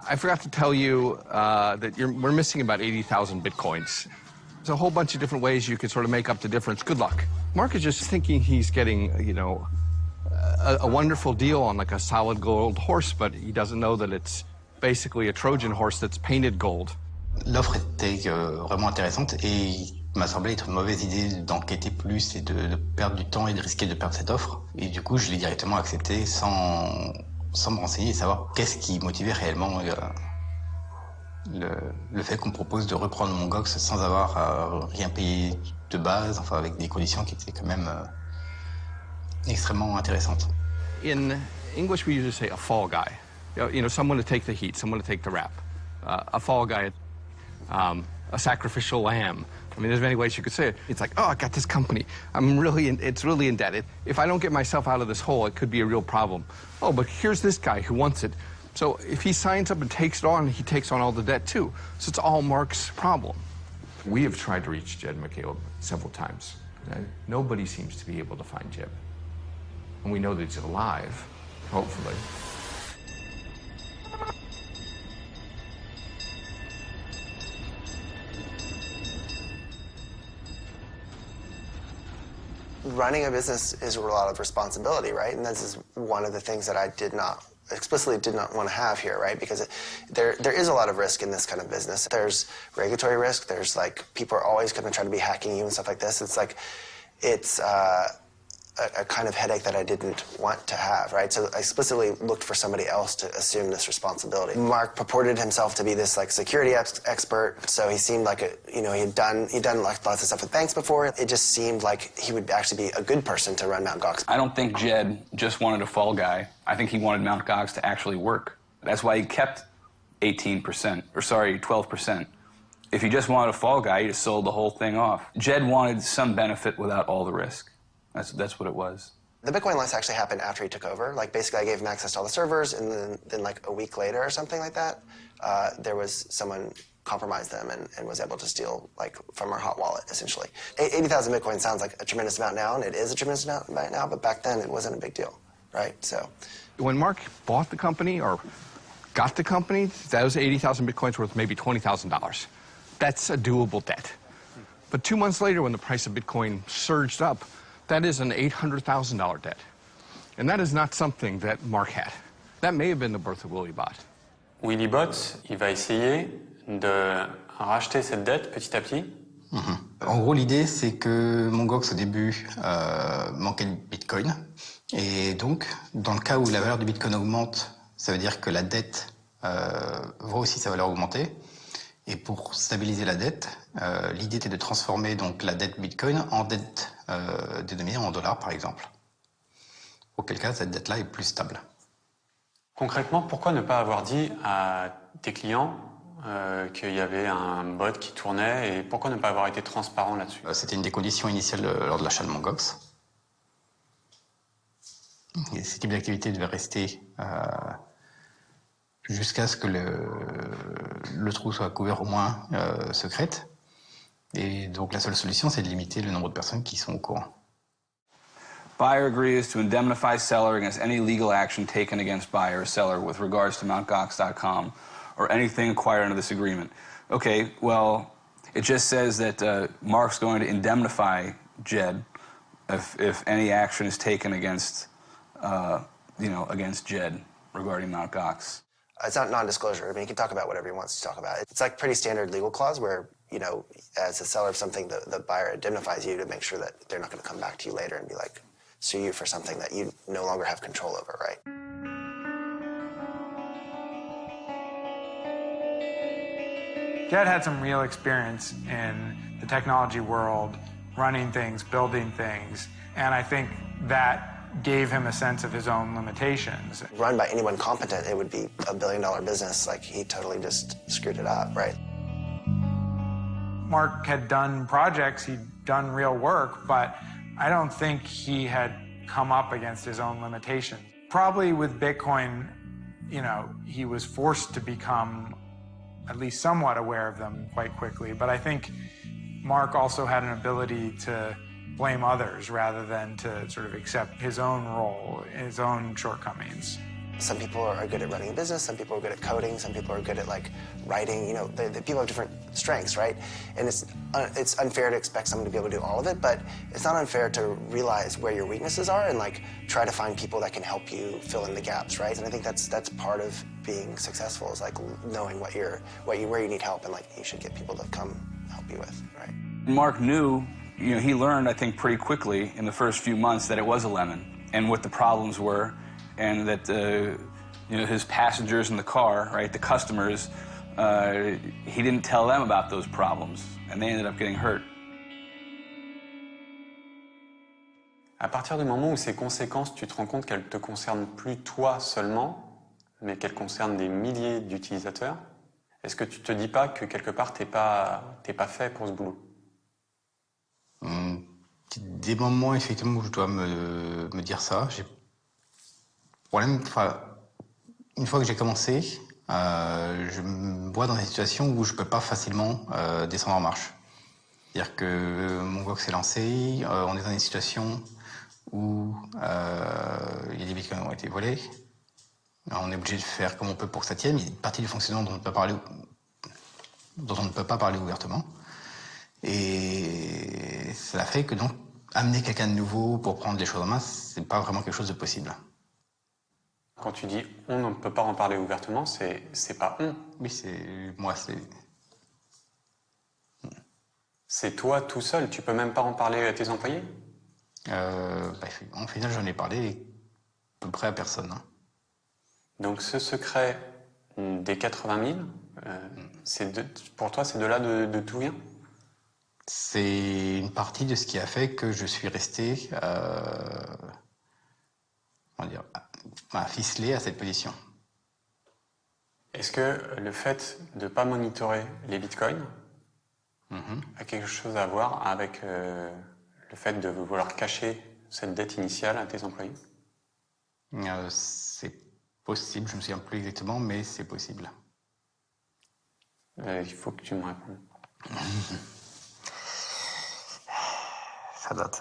I forgot to tell you that we're missing about 80,000 Bitcoins. There's a whole bunch of different ways you could sort of make up the difference. Good luck. Mark is just thinking he's getting, a wonderful deal on like a solid gold horse, but he doesn't know that it's basically a Trojan horse that's painted gold. L'offre était vraiment intéressante et il m'a semblé être une mauvaise idée d'enquêter plus et de perdre du temps et de risquer de perdre cette offre. Et du coup, je l'ai directement accepté sans me renseigner et savoir qu'est-ce qui motivait réellement le fait qu'on me propose de reprendre mon Gox sans avoir rien payé de base, enfin avec des conditions qui étaient quand même extrêmement intéressantes. In English, we usually say a fall guy. Someone to take the heat, someone to take the rap. A fall guy, a sacrificial lamb. I mean, there's many ways you could say it. It's like, oh, I got this company. It's really indebted. If I don't get myself out of this hole, it could be a real problem. Oh, but here's this guy who wants it. So if he signs up and takes it on, he takes on all the debt too. So it's all Mark's problem. We have tried to reach Jed McCaleb several times. Nobody seems to be able to find Jed. And we know that he's alive, hopefully. Running a business is a lot of responsibility, right? And this is one of the things that I explicitly did not want to have here, right? Because there is a lot of risk in this kind of business. There's regulatory risk. There's people are always going to try to be hacking you and stuff like this. It's a kind of headache that I didn't want to have, right? So I explicitly looked for somebody else to assume this responsibility. Mark purported himself to be this security expert, so he seemed like he'd done lots of stuff with banks before. It just seemed like he would actually be a good person to run Mt. Gox. I don't think Jed just wanted a fall guy. I think he wanted Mt. Gox to actually work. That's why he kept 12%. If he just wanted a fall guy, he just sold the whole thing off. Jed wanted some benefit without all the risk. That's what it was. The Bitcoin loss actually happened after he took over. Basically, I gave him access to all the servers, and then a week later or something like that, there was someone compromised them and was able to steal from our hot wallet, essentially. 80,000 Bitcoin sounds like a tremendous amount now, and it is a tremendous amount now, but back then it wasn't a big deal, right? So, when Mark bought the company or got the company, those 80,000 Bitcoins worth maybe $20,000. That's a doable debt. But 2 months later, when the price of Bitcoin surged up, that is an $800,000 debt. And that is not something that Mark had. That may have been the birth of Willybot. Willybot, il va essayer de racheté cette dette petit à petit. En gros, l'idée, c'est que mon GOX, au début, manquait de Bitcoin. Et donc, dans le cas où la valeur du Bitcoin augmente, ça veut dire que la dette voit aussi sa valeur augmenter. Et pour stabiliser la dette, l'idée était de transformer donc la dette Bitcoin en dette dénominée en dollars, par exemple. Auquel cas, cette dette-là est plus stable. Concrètement, pourquoi ne pas avoir dit à tes clients qu'il y avait un bot qui tournait et pourquoi ne pas avoir été transparent là-dessus? C'était une des conditions initiales lors de l'achat de mon GOX. Et ce type d'activité devait rester jusqu'à ce que le trou soit couvert au moins secrète. Et donc la seule solution, c'est de limiter le nombre de personnes qui sont au courant. Buyer agrees to indemnify seller against any legal action taken against buyer or seller with regards to mountgox.com or anything acquired under this agreement. Okay, well, it just says that Mark's going to indemnify Jed if any action is taken against, against Jed regarding Mt. Gox. It's not non-disclosure. I mean, he can talk about whatever he wants to talk about. It's like pretty standard legal clause where, as a seller of something, the buyer indemnifies you to make sure that they're not going to come back to you later and be like, sue you for something that you no longer have control over, right? Jed had some real experience in the technology world, running things, building things, and I think that gave him a sense of his own limitations. Run by anyone competent, it would be $1 billion business. Like, he totally just screwed it up, right? Mark had done projects, he'd done real work, but I don't think he had come up against his own limitations. Probably with Bitcoin, he was forced to become at least somewhat aware of them quite quickly, but I think Mark also had an ability to blame others rather than to sort of accept his own role, his own shortcomings. Some people are good at running a business, some people are good at coding, some people are good at writing, people have different strengths, right? And it's unfair to expect someone to be able to do all of it, but it's not unfair to realize where your weaknesses are and try to find people that can help you fill in the gaps, right? And I think that's part of being successful is knowing where you need help and you should get people to come help you with, right? Mark knew, he learned, I think, pretty quickly in the first few months that it was a lemon and what the problems were, and that his passengers in the car, right, the customers, he didn't tell them about those problems, and they ended up getting hurt. À partir du moment où ces conséquences, tu te rends compte qu'elles ne te concernent plus toi seulement, mais qu'elles concernent des milliers d'utilisateurs, est-ce que tu te dis pas que quelque part t'es pas fait pour ce boulot? Des moments effectivement où je dois me dire ça. Problème, une fois que j'ai commencé, je me vois dans une situation où je ne peux pas facilement descendre en marche. C'est-à-dire que mon GOX est lancé, on est dans une situation où il y a des bitcoins qui ont été volés. On est obligé de faire comme on peut pour que ça tienne. Il y a une partie du fonctionnement dont on ne peut pas parler ouvertement. Et cela fait que donc amener quelqu'un de nouveau pour prendre les choses en main, c'est pas vraiment quelque chose de possible. Quand tu dis on ne peut pas en parler ouvertement, c'est pas on. Oui, c'est moi, c'est. C'est toi tout seul. Tu peux même pas en parler à tes employés? En final, j'en ai parlé à peu près à personne. Donc ce secret des 80 000, pour toi, c'est de là de tout vient? C'est une partie de ce qui a fait que je suis resté ficelé à cette position. Est-ce que le fait de ne pas monitorer les bitcoins a quelque chose à voir avec le fait de vouloir cacher cette dette initiale à tes employés? C'est possible, je ne me souviens plus exactement, mais c'est possible. Il faut que tu me répondes. Ça date.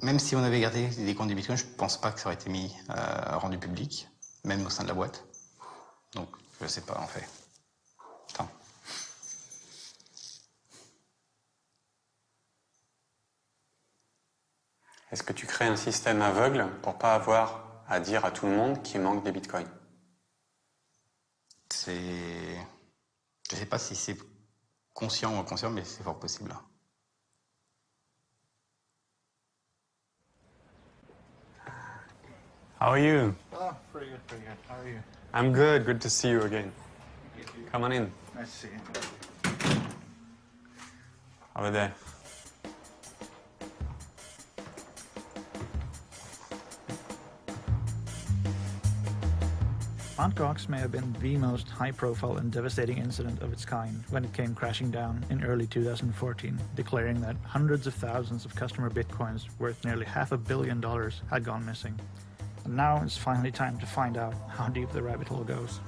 Même si on avait gardé des comptes de Bitcoin, je ne pense pas que ça aurait été rendu public, même au sein de la boîte. Donc, je ne sais pas, en fait. Attends. Est-ce que tu crées un système aveugle pour pas avoir à dire à tout le monde qu'il manque des bitcoins? Je sais pas si c'est conscient ou inconscient, mais c'est fort possible. How are you? Oh, pretty good, pretty good. How are you? I'm good. Good to see you again. Come on in. Nice to see you. Over there. Mt. Gox may have been the most high-profile and devastating incident of its kind when it came crashing down in early 2014, declaring that hundreds of thousands of customer bitcoins worth nearly $500 million had gone missing. And now it's finally time to find out how deep the rabbit hole goes.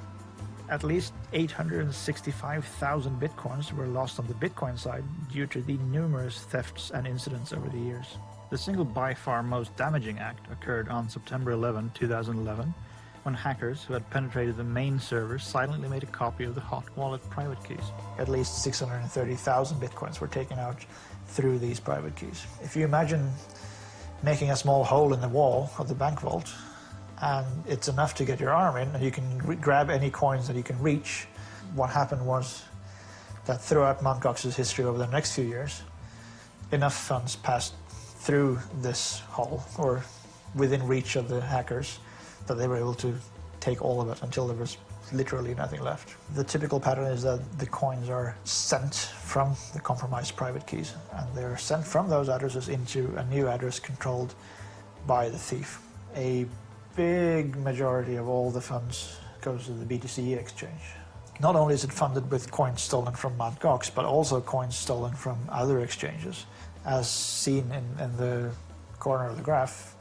At least 865,000 bitcoins were lost on the Bitcoin side due to the numerous thefts and incidents over the years. The single by far most damaging act occurred on September 11, 2011, when hackers who had penetrated the main server silently made a copy of the hot wallet private keys. At least 630,000 bitcoins were taken out through these private keys. If you imagine making a small hole in the wall of the bank vault, and it's enough to get your arm in, and you can grab any coins that you can reach. What happened was that throughout Mt. Gox's history over the next few years, enough funds passed through this hole, or within reach of the hackers, that they were able to take all of it until there was literally nothing left. The typical pattern is that the coins are sent from the compromised private keys, and they're sent from those addresses into a new address controlled by the thief. A big majority of all the funds goes to the BTC exchange. Not only is it funded with coins stolen from Mt. Gox, but also coins stolen from other exchanges. As seen in the corner of the graph,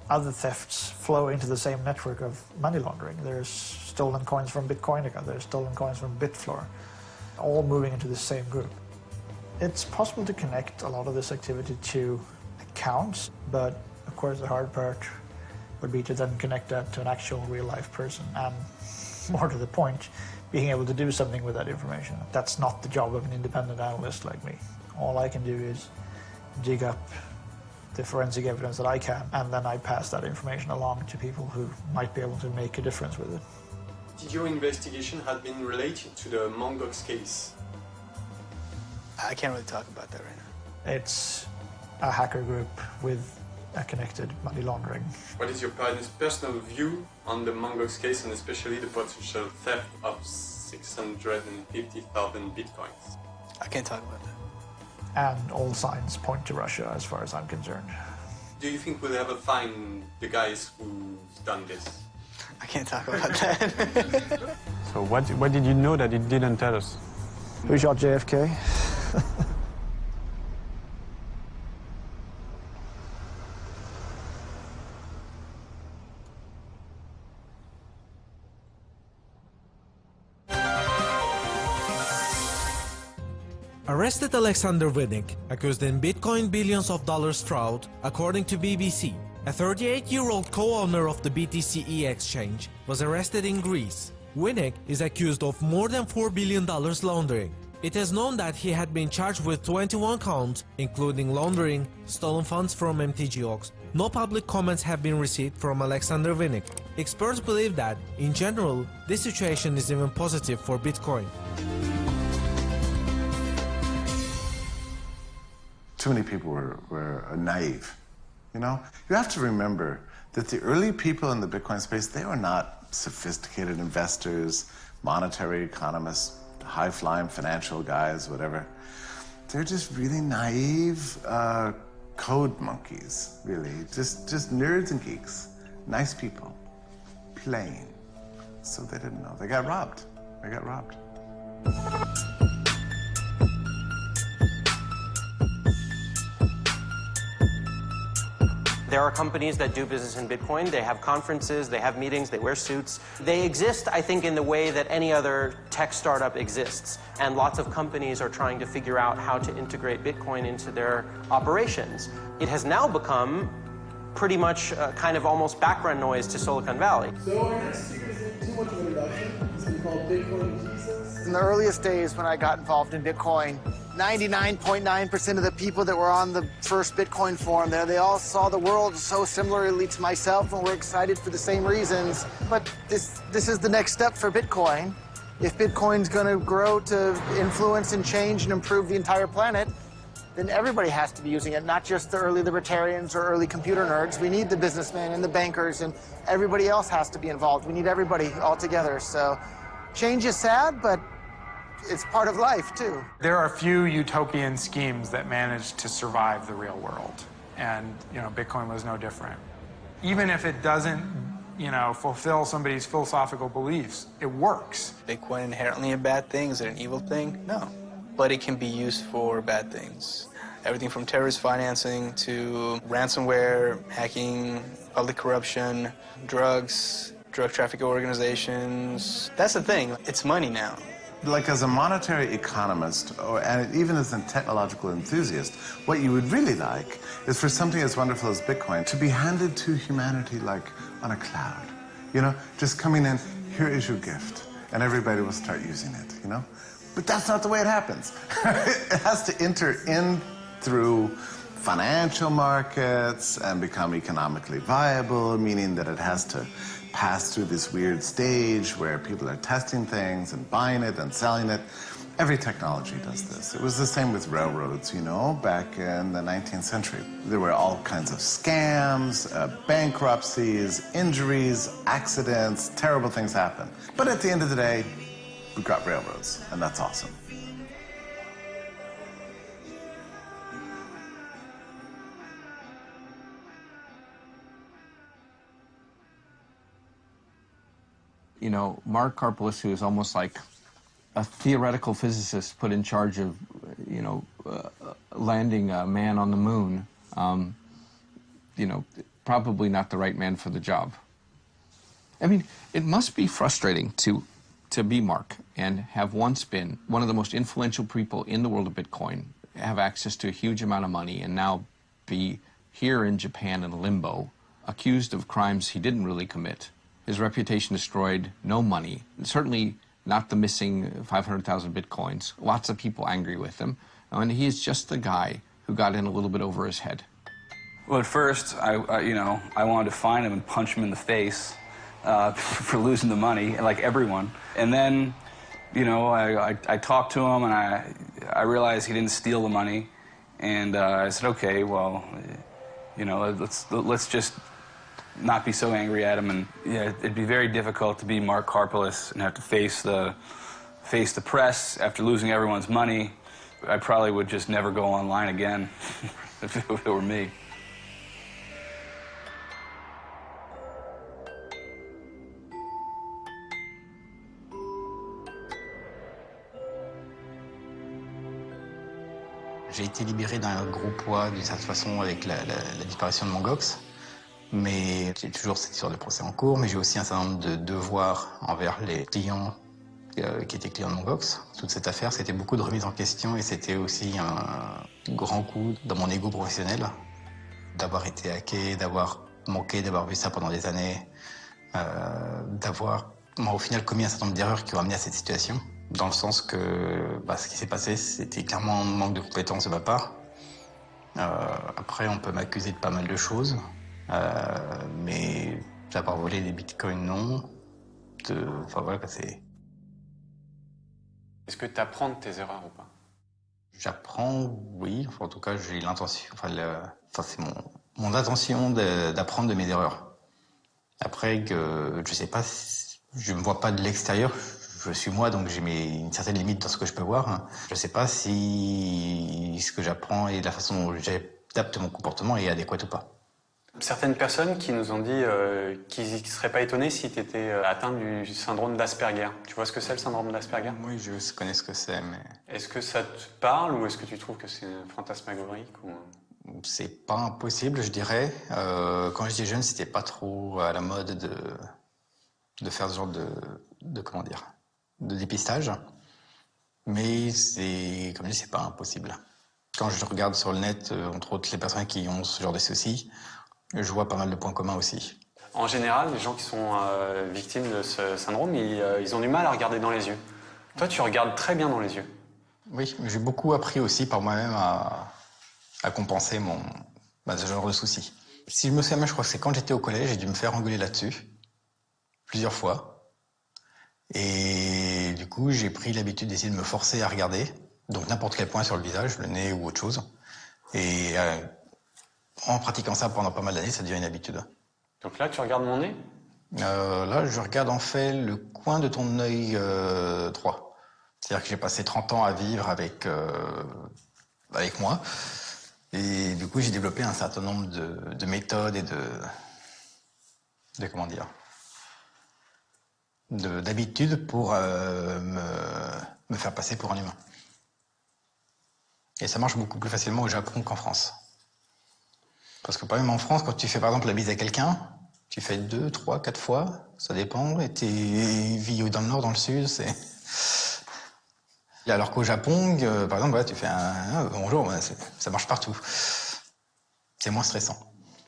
other thefts flow into the same network of money laundering. There's stolen coins from Bitcoinica, there's stolen coins from Bitfloor, all moving into the same group. It's possible to connect a lot of this activity to accounts, but of course the hard part would be to then connect that to an actual real-life person, and more to the point, being able to do something with that information. That's not the job of an independent analyst like me. All I can do is dig up the forensic evidence that I can, and then I pass that information along to people who might be able to make a difference with it. Did your investigation have been related to the Mt. Gox case? I can't really talk about that right now. It's a hacker group with a connected money laundering. What is your personal view on the Mt. Gox case, and especially the potential theft of 650,000 bitcoins? I can't talk about that. And all signs point to Russia as far as I'm concerned. Do you think we'll ever find the guys who've done this? I can't talk about that. So what did you know that it didn't tell us? Who shot JFK? Arrested Alexander Vinnik, accused in Bitcoin billions of dollars fraud, according to BBC. A 38-year-old co-owner of the BTC exchange was arrested in Greece. Vinnik is accused of more than $4 billion laundering. It is known that he had been charged with 21 counts, including laundering stolen funds from MTGOX. No public comments have been received from Alexander Vinnik. Experts believe that, in general, this situation is even positive for Bitcoin. Too many people were naive, you know? You have to remember that the early people in the Bitcoin space, they were not sophisticated investors, monetary economists, high-flying financial guys, whatever. They're just really naive code monkeys, really. Just nerds and geeks. Nice people. Plain. So they didn't know. They got robbed. They got robbed. There are companies that do business in Bitcoin. They have conferences, they have meetings, they wear suits. They exist, I think, in the way that any other tech startup exists. And lots of companies are trying to figure out how to integrate Bitcoin into their operations. It has now become pretty much kind of almost background noise to Silicon Valley. So our next speaker isn't too much of an introduction. He's going to be called Bitcoin Jesus. In the earliest days when I got involved in Bitcoin, 99.9% of the people that were on the first Bitcoin forum there, they all saw the world so similarly to myself and were excited for the same reasons. But this is the next step for Bitcoin. If Bitcoin's going to grow to influence and change and improve the entire planet, then everybody has to be using it, not just the early libertarians or early computer nerds. We need the businessmen and the bankers, and everybody else has to be involved. We need everybody all together. So change is sad, but it's part of life, too. There are few utopian schemes that manage to survive the real world. And, Bitcoin was no different. Even if it doesn't, fulfill somebody's philosophical beliefs, it works. Bitcoin inherently a bad thing? Is it an evil thing? No. But it can be used for bad things. Everything from terrorist financing to ransomware, hacking, public corruption, drugs, drug trafficking organizations. That's the thing. It's money now. Like as a monetary economist, and even as a technological enthusiast, what you would really like is for something as wonderful as Bitcoin to be handed to humanity like on a cloud. Just coming in, here is your gift, and everybody will start using it, But that's not the way it happens. It has to enter in through financial markets and become economically viable, meaning that it has to pass through this weird stage where people are testing things and buying it and selling it. Every technology does this. It was the same with railroads, back in the 19th century. There were all kinds of scams, bankruptcies, injuries, accidents, terrible things happen. But at the end of the day, we've got railroads, and that's awesome. Mark Karpeles, who is almost like a theoretical physicist put in charge of, landing a man on the moon, probably not the right man for the job. I mean, it must be frustrating to be Mark and have once been one of the most influential people in the world of Bitcoin, have access to a huge amount of money, and now be here in Japan in limbo, accused of crimes he didn't really commit. His reputation destroyed, no money, certainly not the missing 500,000 Bitcoins. Lots of people angry with him. And he's just the guy who got in a little bit over his head. Well, at first, I wanted to find him and punch him in the face for losing the money, like everyone. And then, I talked to him, and I realized he didn't steal the money. And I said, okay, well, let's just not be so angry at him. And it'd be very difficult to be Mark Karpeles and have to face the press after losing everyone's money. I probably would just never go online again if it were me. J'ai été libéré d'un gros poids d'une certaine façon avec la disparition de mon GOX. Mais j'ai toujours cette histoire de procès en cours, mais j'ai aussi un certain nombre de devoirs envers les clients qui étaient clients de mon GOX. Toute cette affaire, c'était beaucoup de remise en question et c'était aussi un grand coup dans mon ego professionnel d'avoir été hacké, d'avoir manqué, d'avoir vu ça pendant des années, d'avoir au final commis un certain nombre d'erreurs qui ont amené à cette situation, dans le sens que ce qui s'est passé, c'était clairement un manque de compétences de ma part. Après, on peut m'accuser de pas mal de choses. Mais d'avoir volé des bitcoins, non. Enfin voilà, c'est... Est-ce que tu apprends de tes erreurs ou pas? J'apprends, oui. Enfin, en tout cas, j'ai l'intention... c'est mon intention d'apprendre de mes erreurs. Après, je sais pas, je me vois pas de l'extérieur. Je suis moi, donc j'ai une certaine limite dans ce que je peux voir. Je sais pas si ce que j'apprends et la façon dont j'adapte mon comportement est adéquate ou pas. Certaines personnes qui nous ont dit qu'ils ne seraient pas étonnés si tu étais atteint du syndrome d'Asperger. Tu vois ce que c'est le syndrome d'Asperger? Oui, je connais ce que c'est, mais... Est-ce que ça te parle ou est-ce que tu trouves que c'est fantasmagorique ou... C'est pas impossible, je dirais. Quand j'étais jeune, c'était pas trop à la mode de faire ce genre de dépistage. Mais c'est, comme je dis, c'est pas impossible. Quand je regarde sur le net, entre autres les personnes qui ont ce genre de soucis, je vois pas mal de points communs aussi. En général, les gens qui sont victimes de ce syndrome, ils ont du mal à regarder dans les yeux. Toi, tu regardes très bien dans les yeux. Oui, j'ai beaucoup appris aussi par moi-même à compenser ce genre de soucis. Si je me souviens bien, je crois que c'est quand j'étais au collège, j'ai dû me faire engueuler là-dessus, plusieurs fois. Et du coup, j'ai pris l'habitude d'essayer de me forcer à regarder, donc n'importe quel point sur le visage, le nez ou autre chose. Et en pratiquant ça pendant pas mal d'années, ça devient une habitude. Donc là, tu regardes mon nez? Là, je regarde en fait le coin de ton œil droit. C'est-à-dire que j'ai passé 30 ans à vivre avec moi. Et du coup, j'ai développé un certain nombre de méthodes et comment dire, d'habitudes pour me faire passer pour un humain. Et ça marche beaucoup plus facilement au Japon qu'en France. Parce que par exemple en France, quand tu fais par exemple la bise à quelqu'un, tu fais 2, 3, 4 fois, ça dépend, et tu vis dans le nord, dans le sud, c'est... Alors qu'au Japon, par exemple, ouais, tu fais un bonjour, ça marche partout. C'est moins stressant.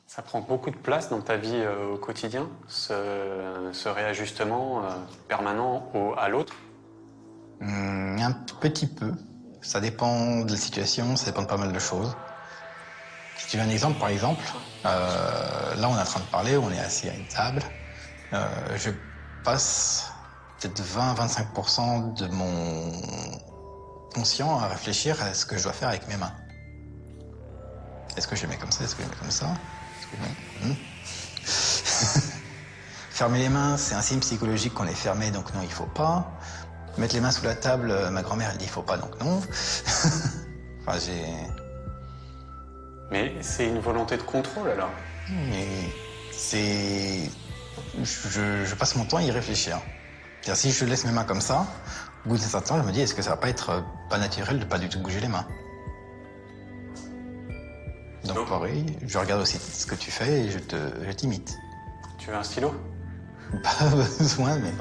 Ça prend beaucoup de place dans ta vie au quotidien, ce réajustement permanent à l'autre? Un petit peu. Ça dépend de la situation, ça dépend de pas mal de choses. Si tu veux un exemple, par exemple, là on est en train de parler, on est assis à une table, je passe peut-être 20-25% de mon conscient à réfléchir à ce que je dois faire avec mes mains. Est-ce que je les mets comme ça? Est-ce que je les mets comme ça? Fermer les mains, c'est un signe psychologique qu'on est fermé, donc non, il faut pas. Mettre les mains sous la table, ma grand-mère, elle dit il faut pas, donc non. Enfin, Mais c'est une volonté de contrôle, alors? Mais c'est... Je passe mon temps à y réfléchir. C'est-à-dire, si je laisse mes mains comme ça, au bout d'un certain temps, je me dis, est-ce que ça va pas être pas naturel de pas du tout bouger les mains? Donc pareil, je regarde aussi ce que tu fais et je t'imite. Tu veux un stylo? Pas besoin, mais...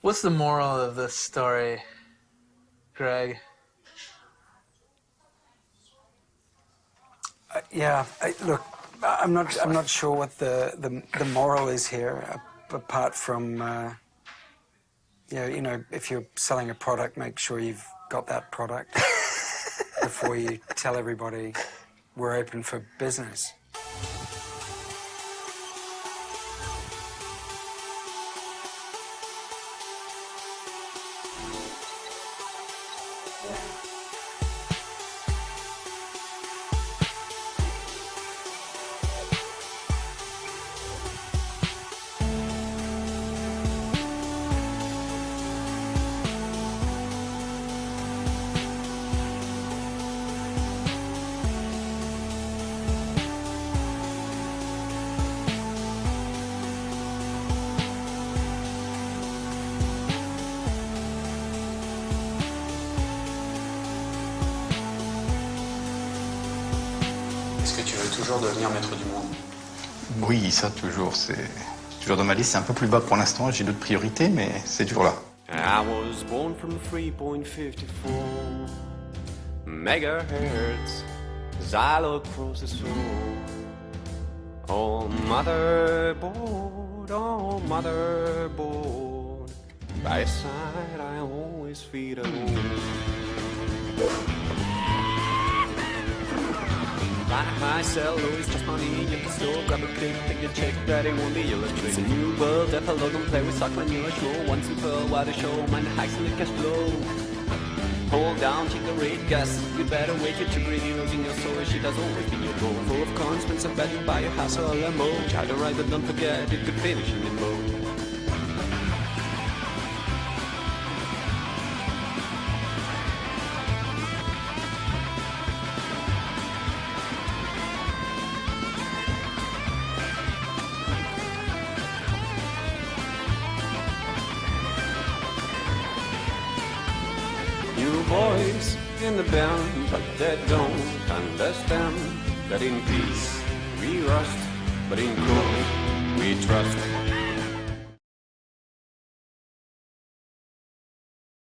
What's the moral of this story, Greg? Look, I'm not sure what the moral is here, apart from if you're selling a product, make sure you've got that product before you tell everybody we're open for business. Est-ce que tu veux toujours devenir maître du monde? Oui, ça toujours, c'est toujours dans ma liste. C'est un peu plus bas pour l'instant, j'ai d'autres priorités, mais c'est toujours là. I was born from 3.54 megahertz as I look across the soul. Oh, motherboard, by your side I always feel at home. Buy my celluloid, just money in the store. Grab a big ticket, check that it won't be illustrated. It's a new world, epilogue, and play with stock when you're sure. One super wide show, man, hacks in the cash flow. Hold down, check the rate, guess. You better wait, you're too greedy, losing your soul. She does always be your goal. Full of cons, expensive bet you buy a house or a limo. Try to ride, but don't forget, it could finish in limbo. You boys in the band, but they don't understand that in peace we rust, but in growth we trust.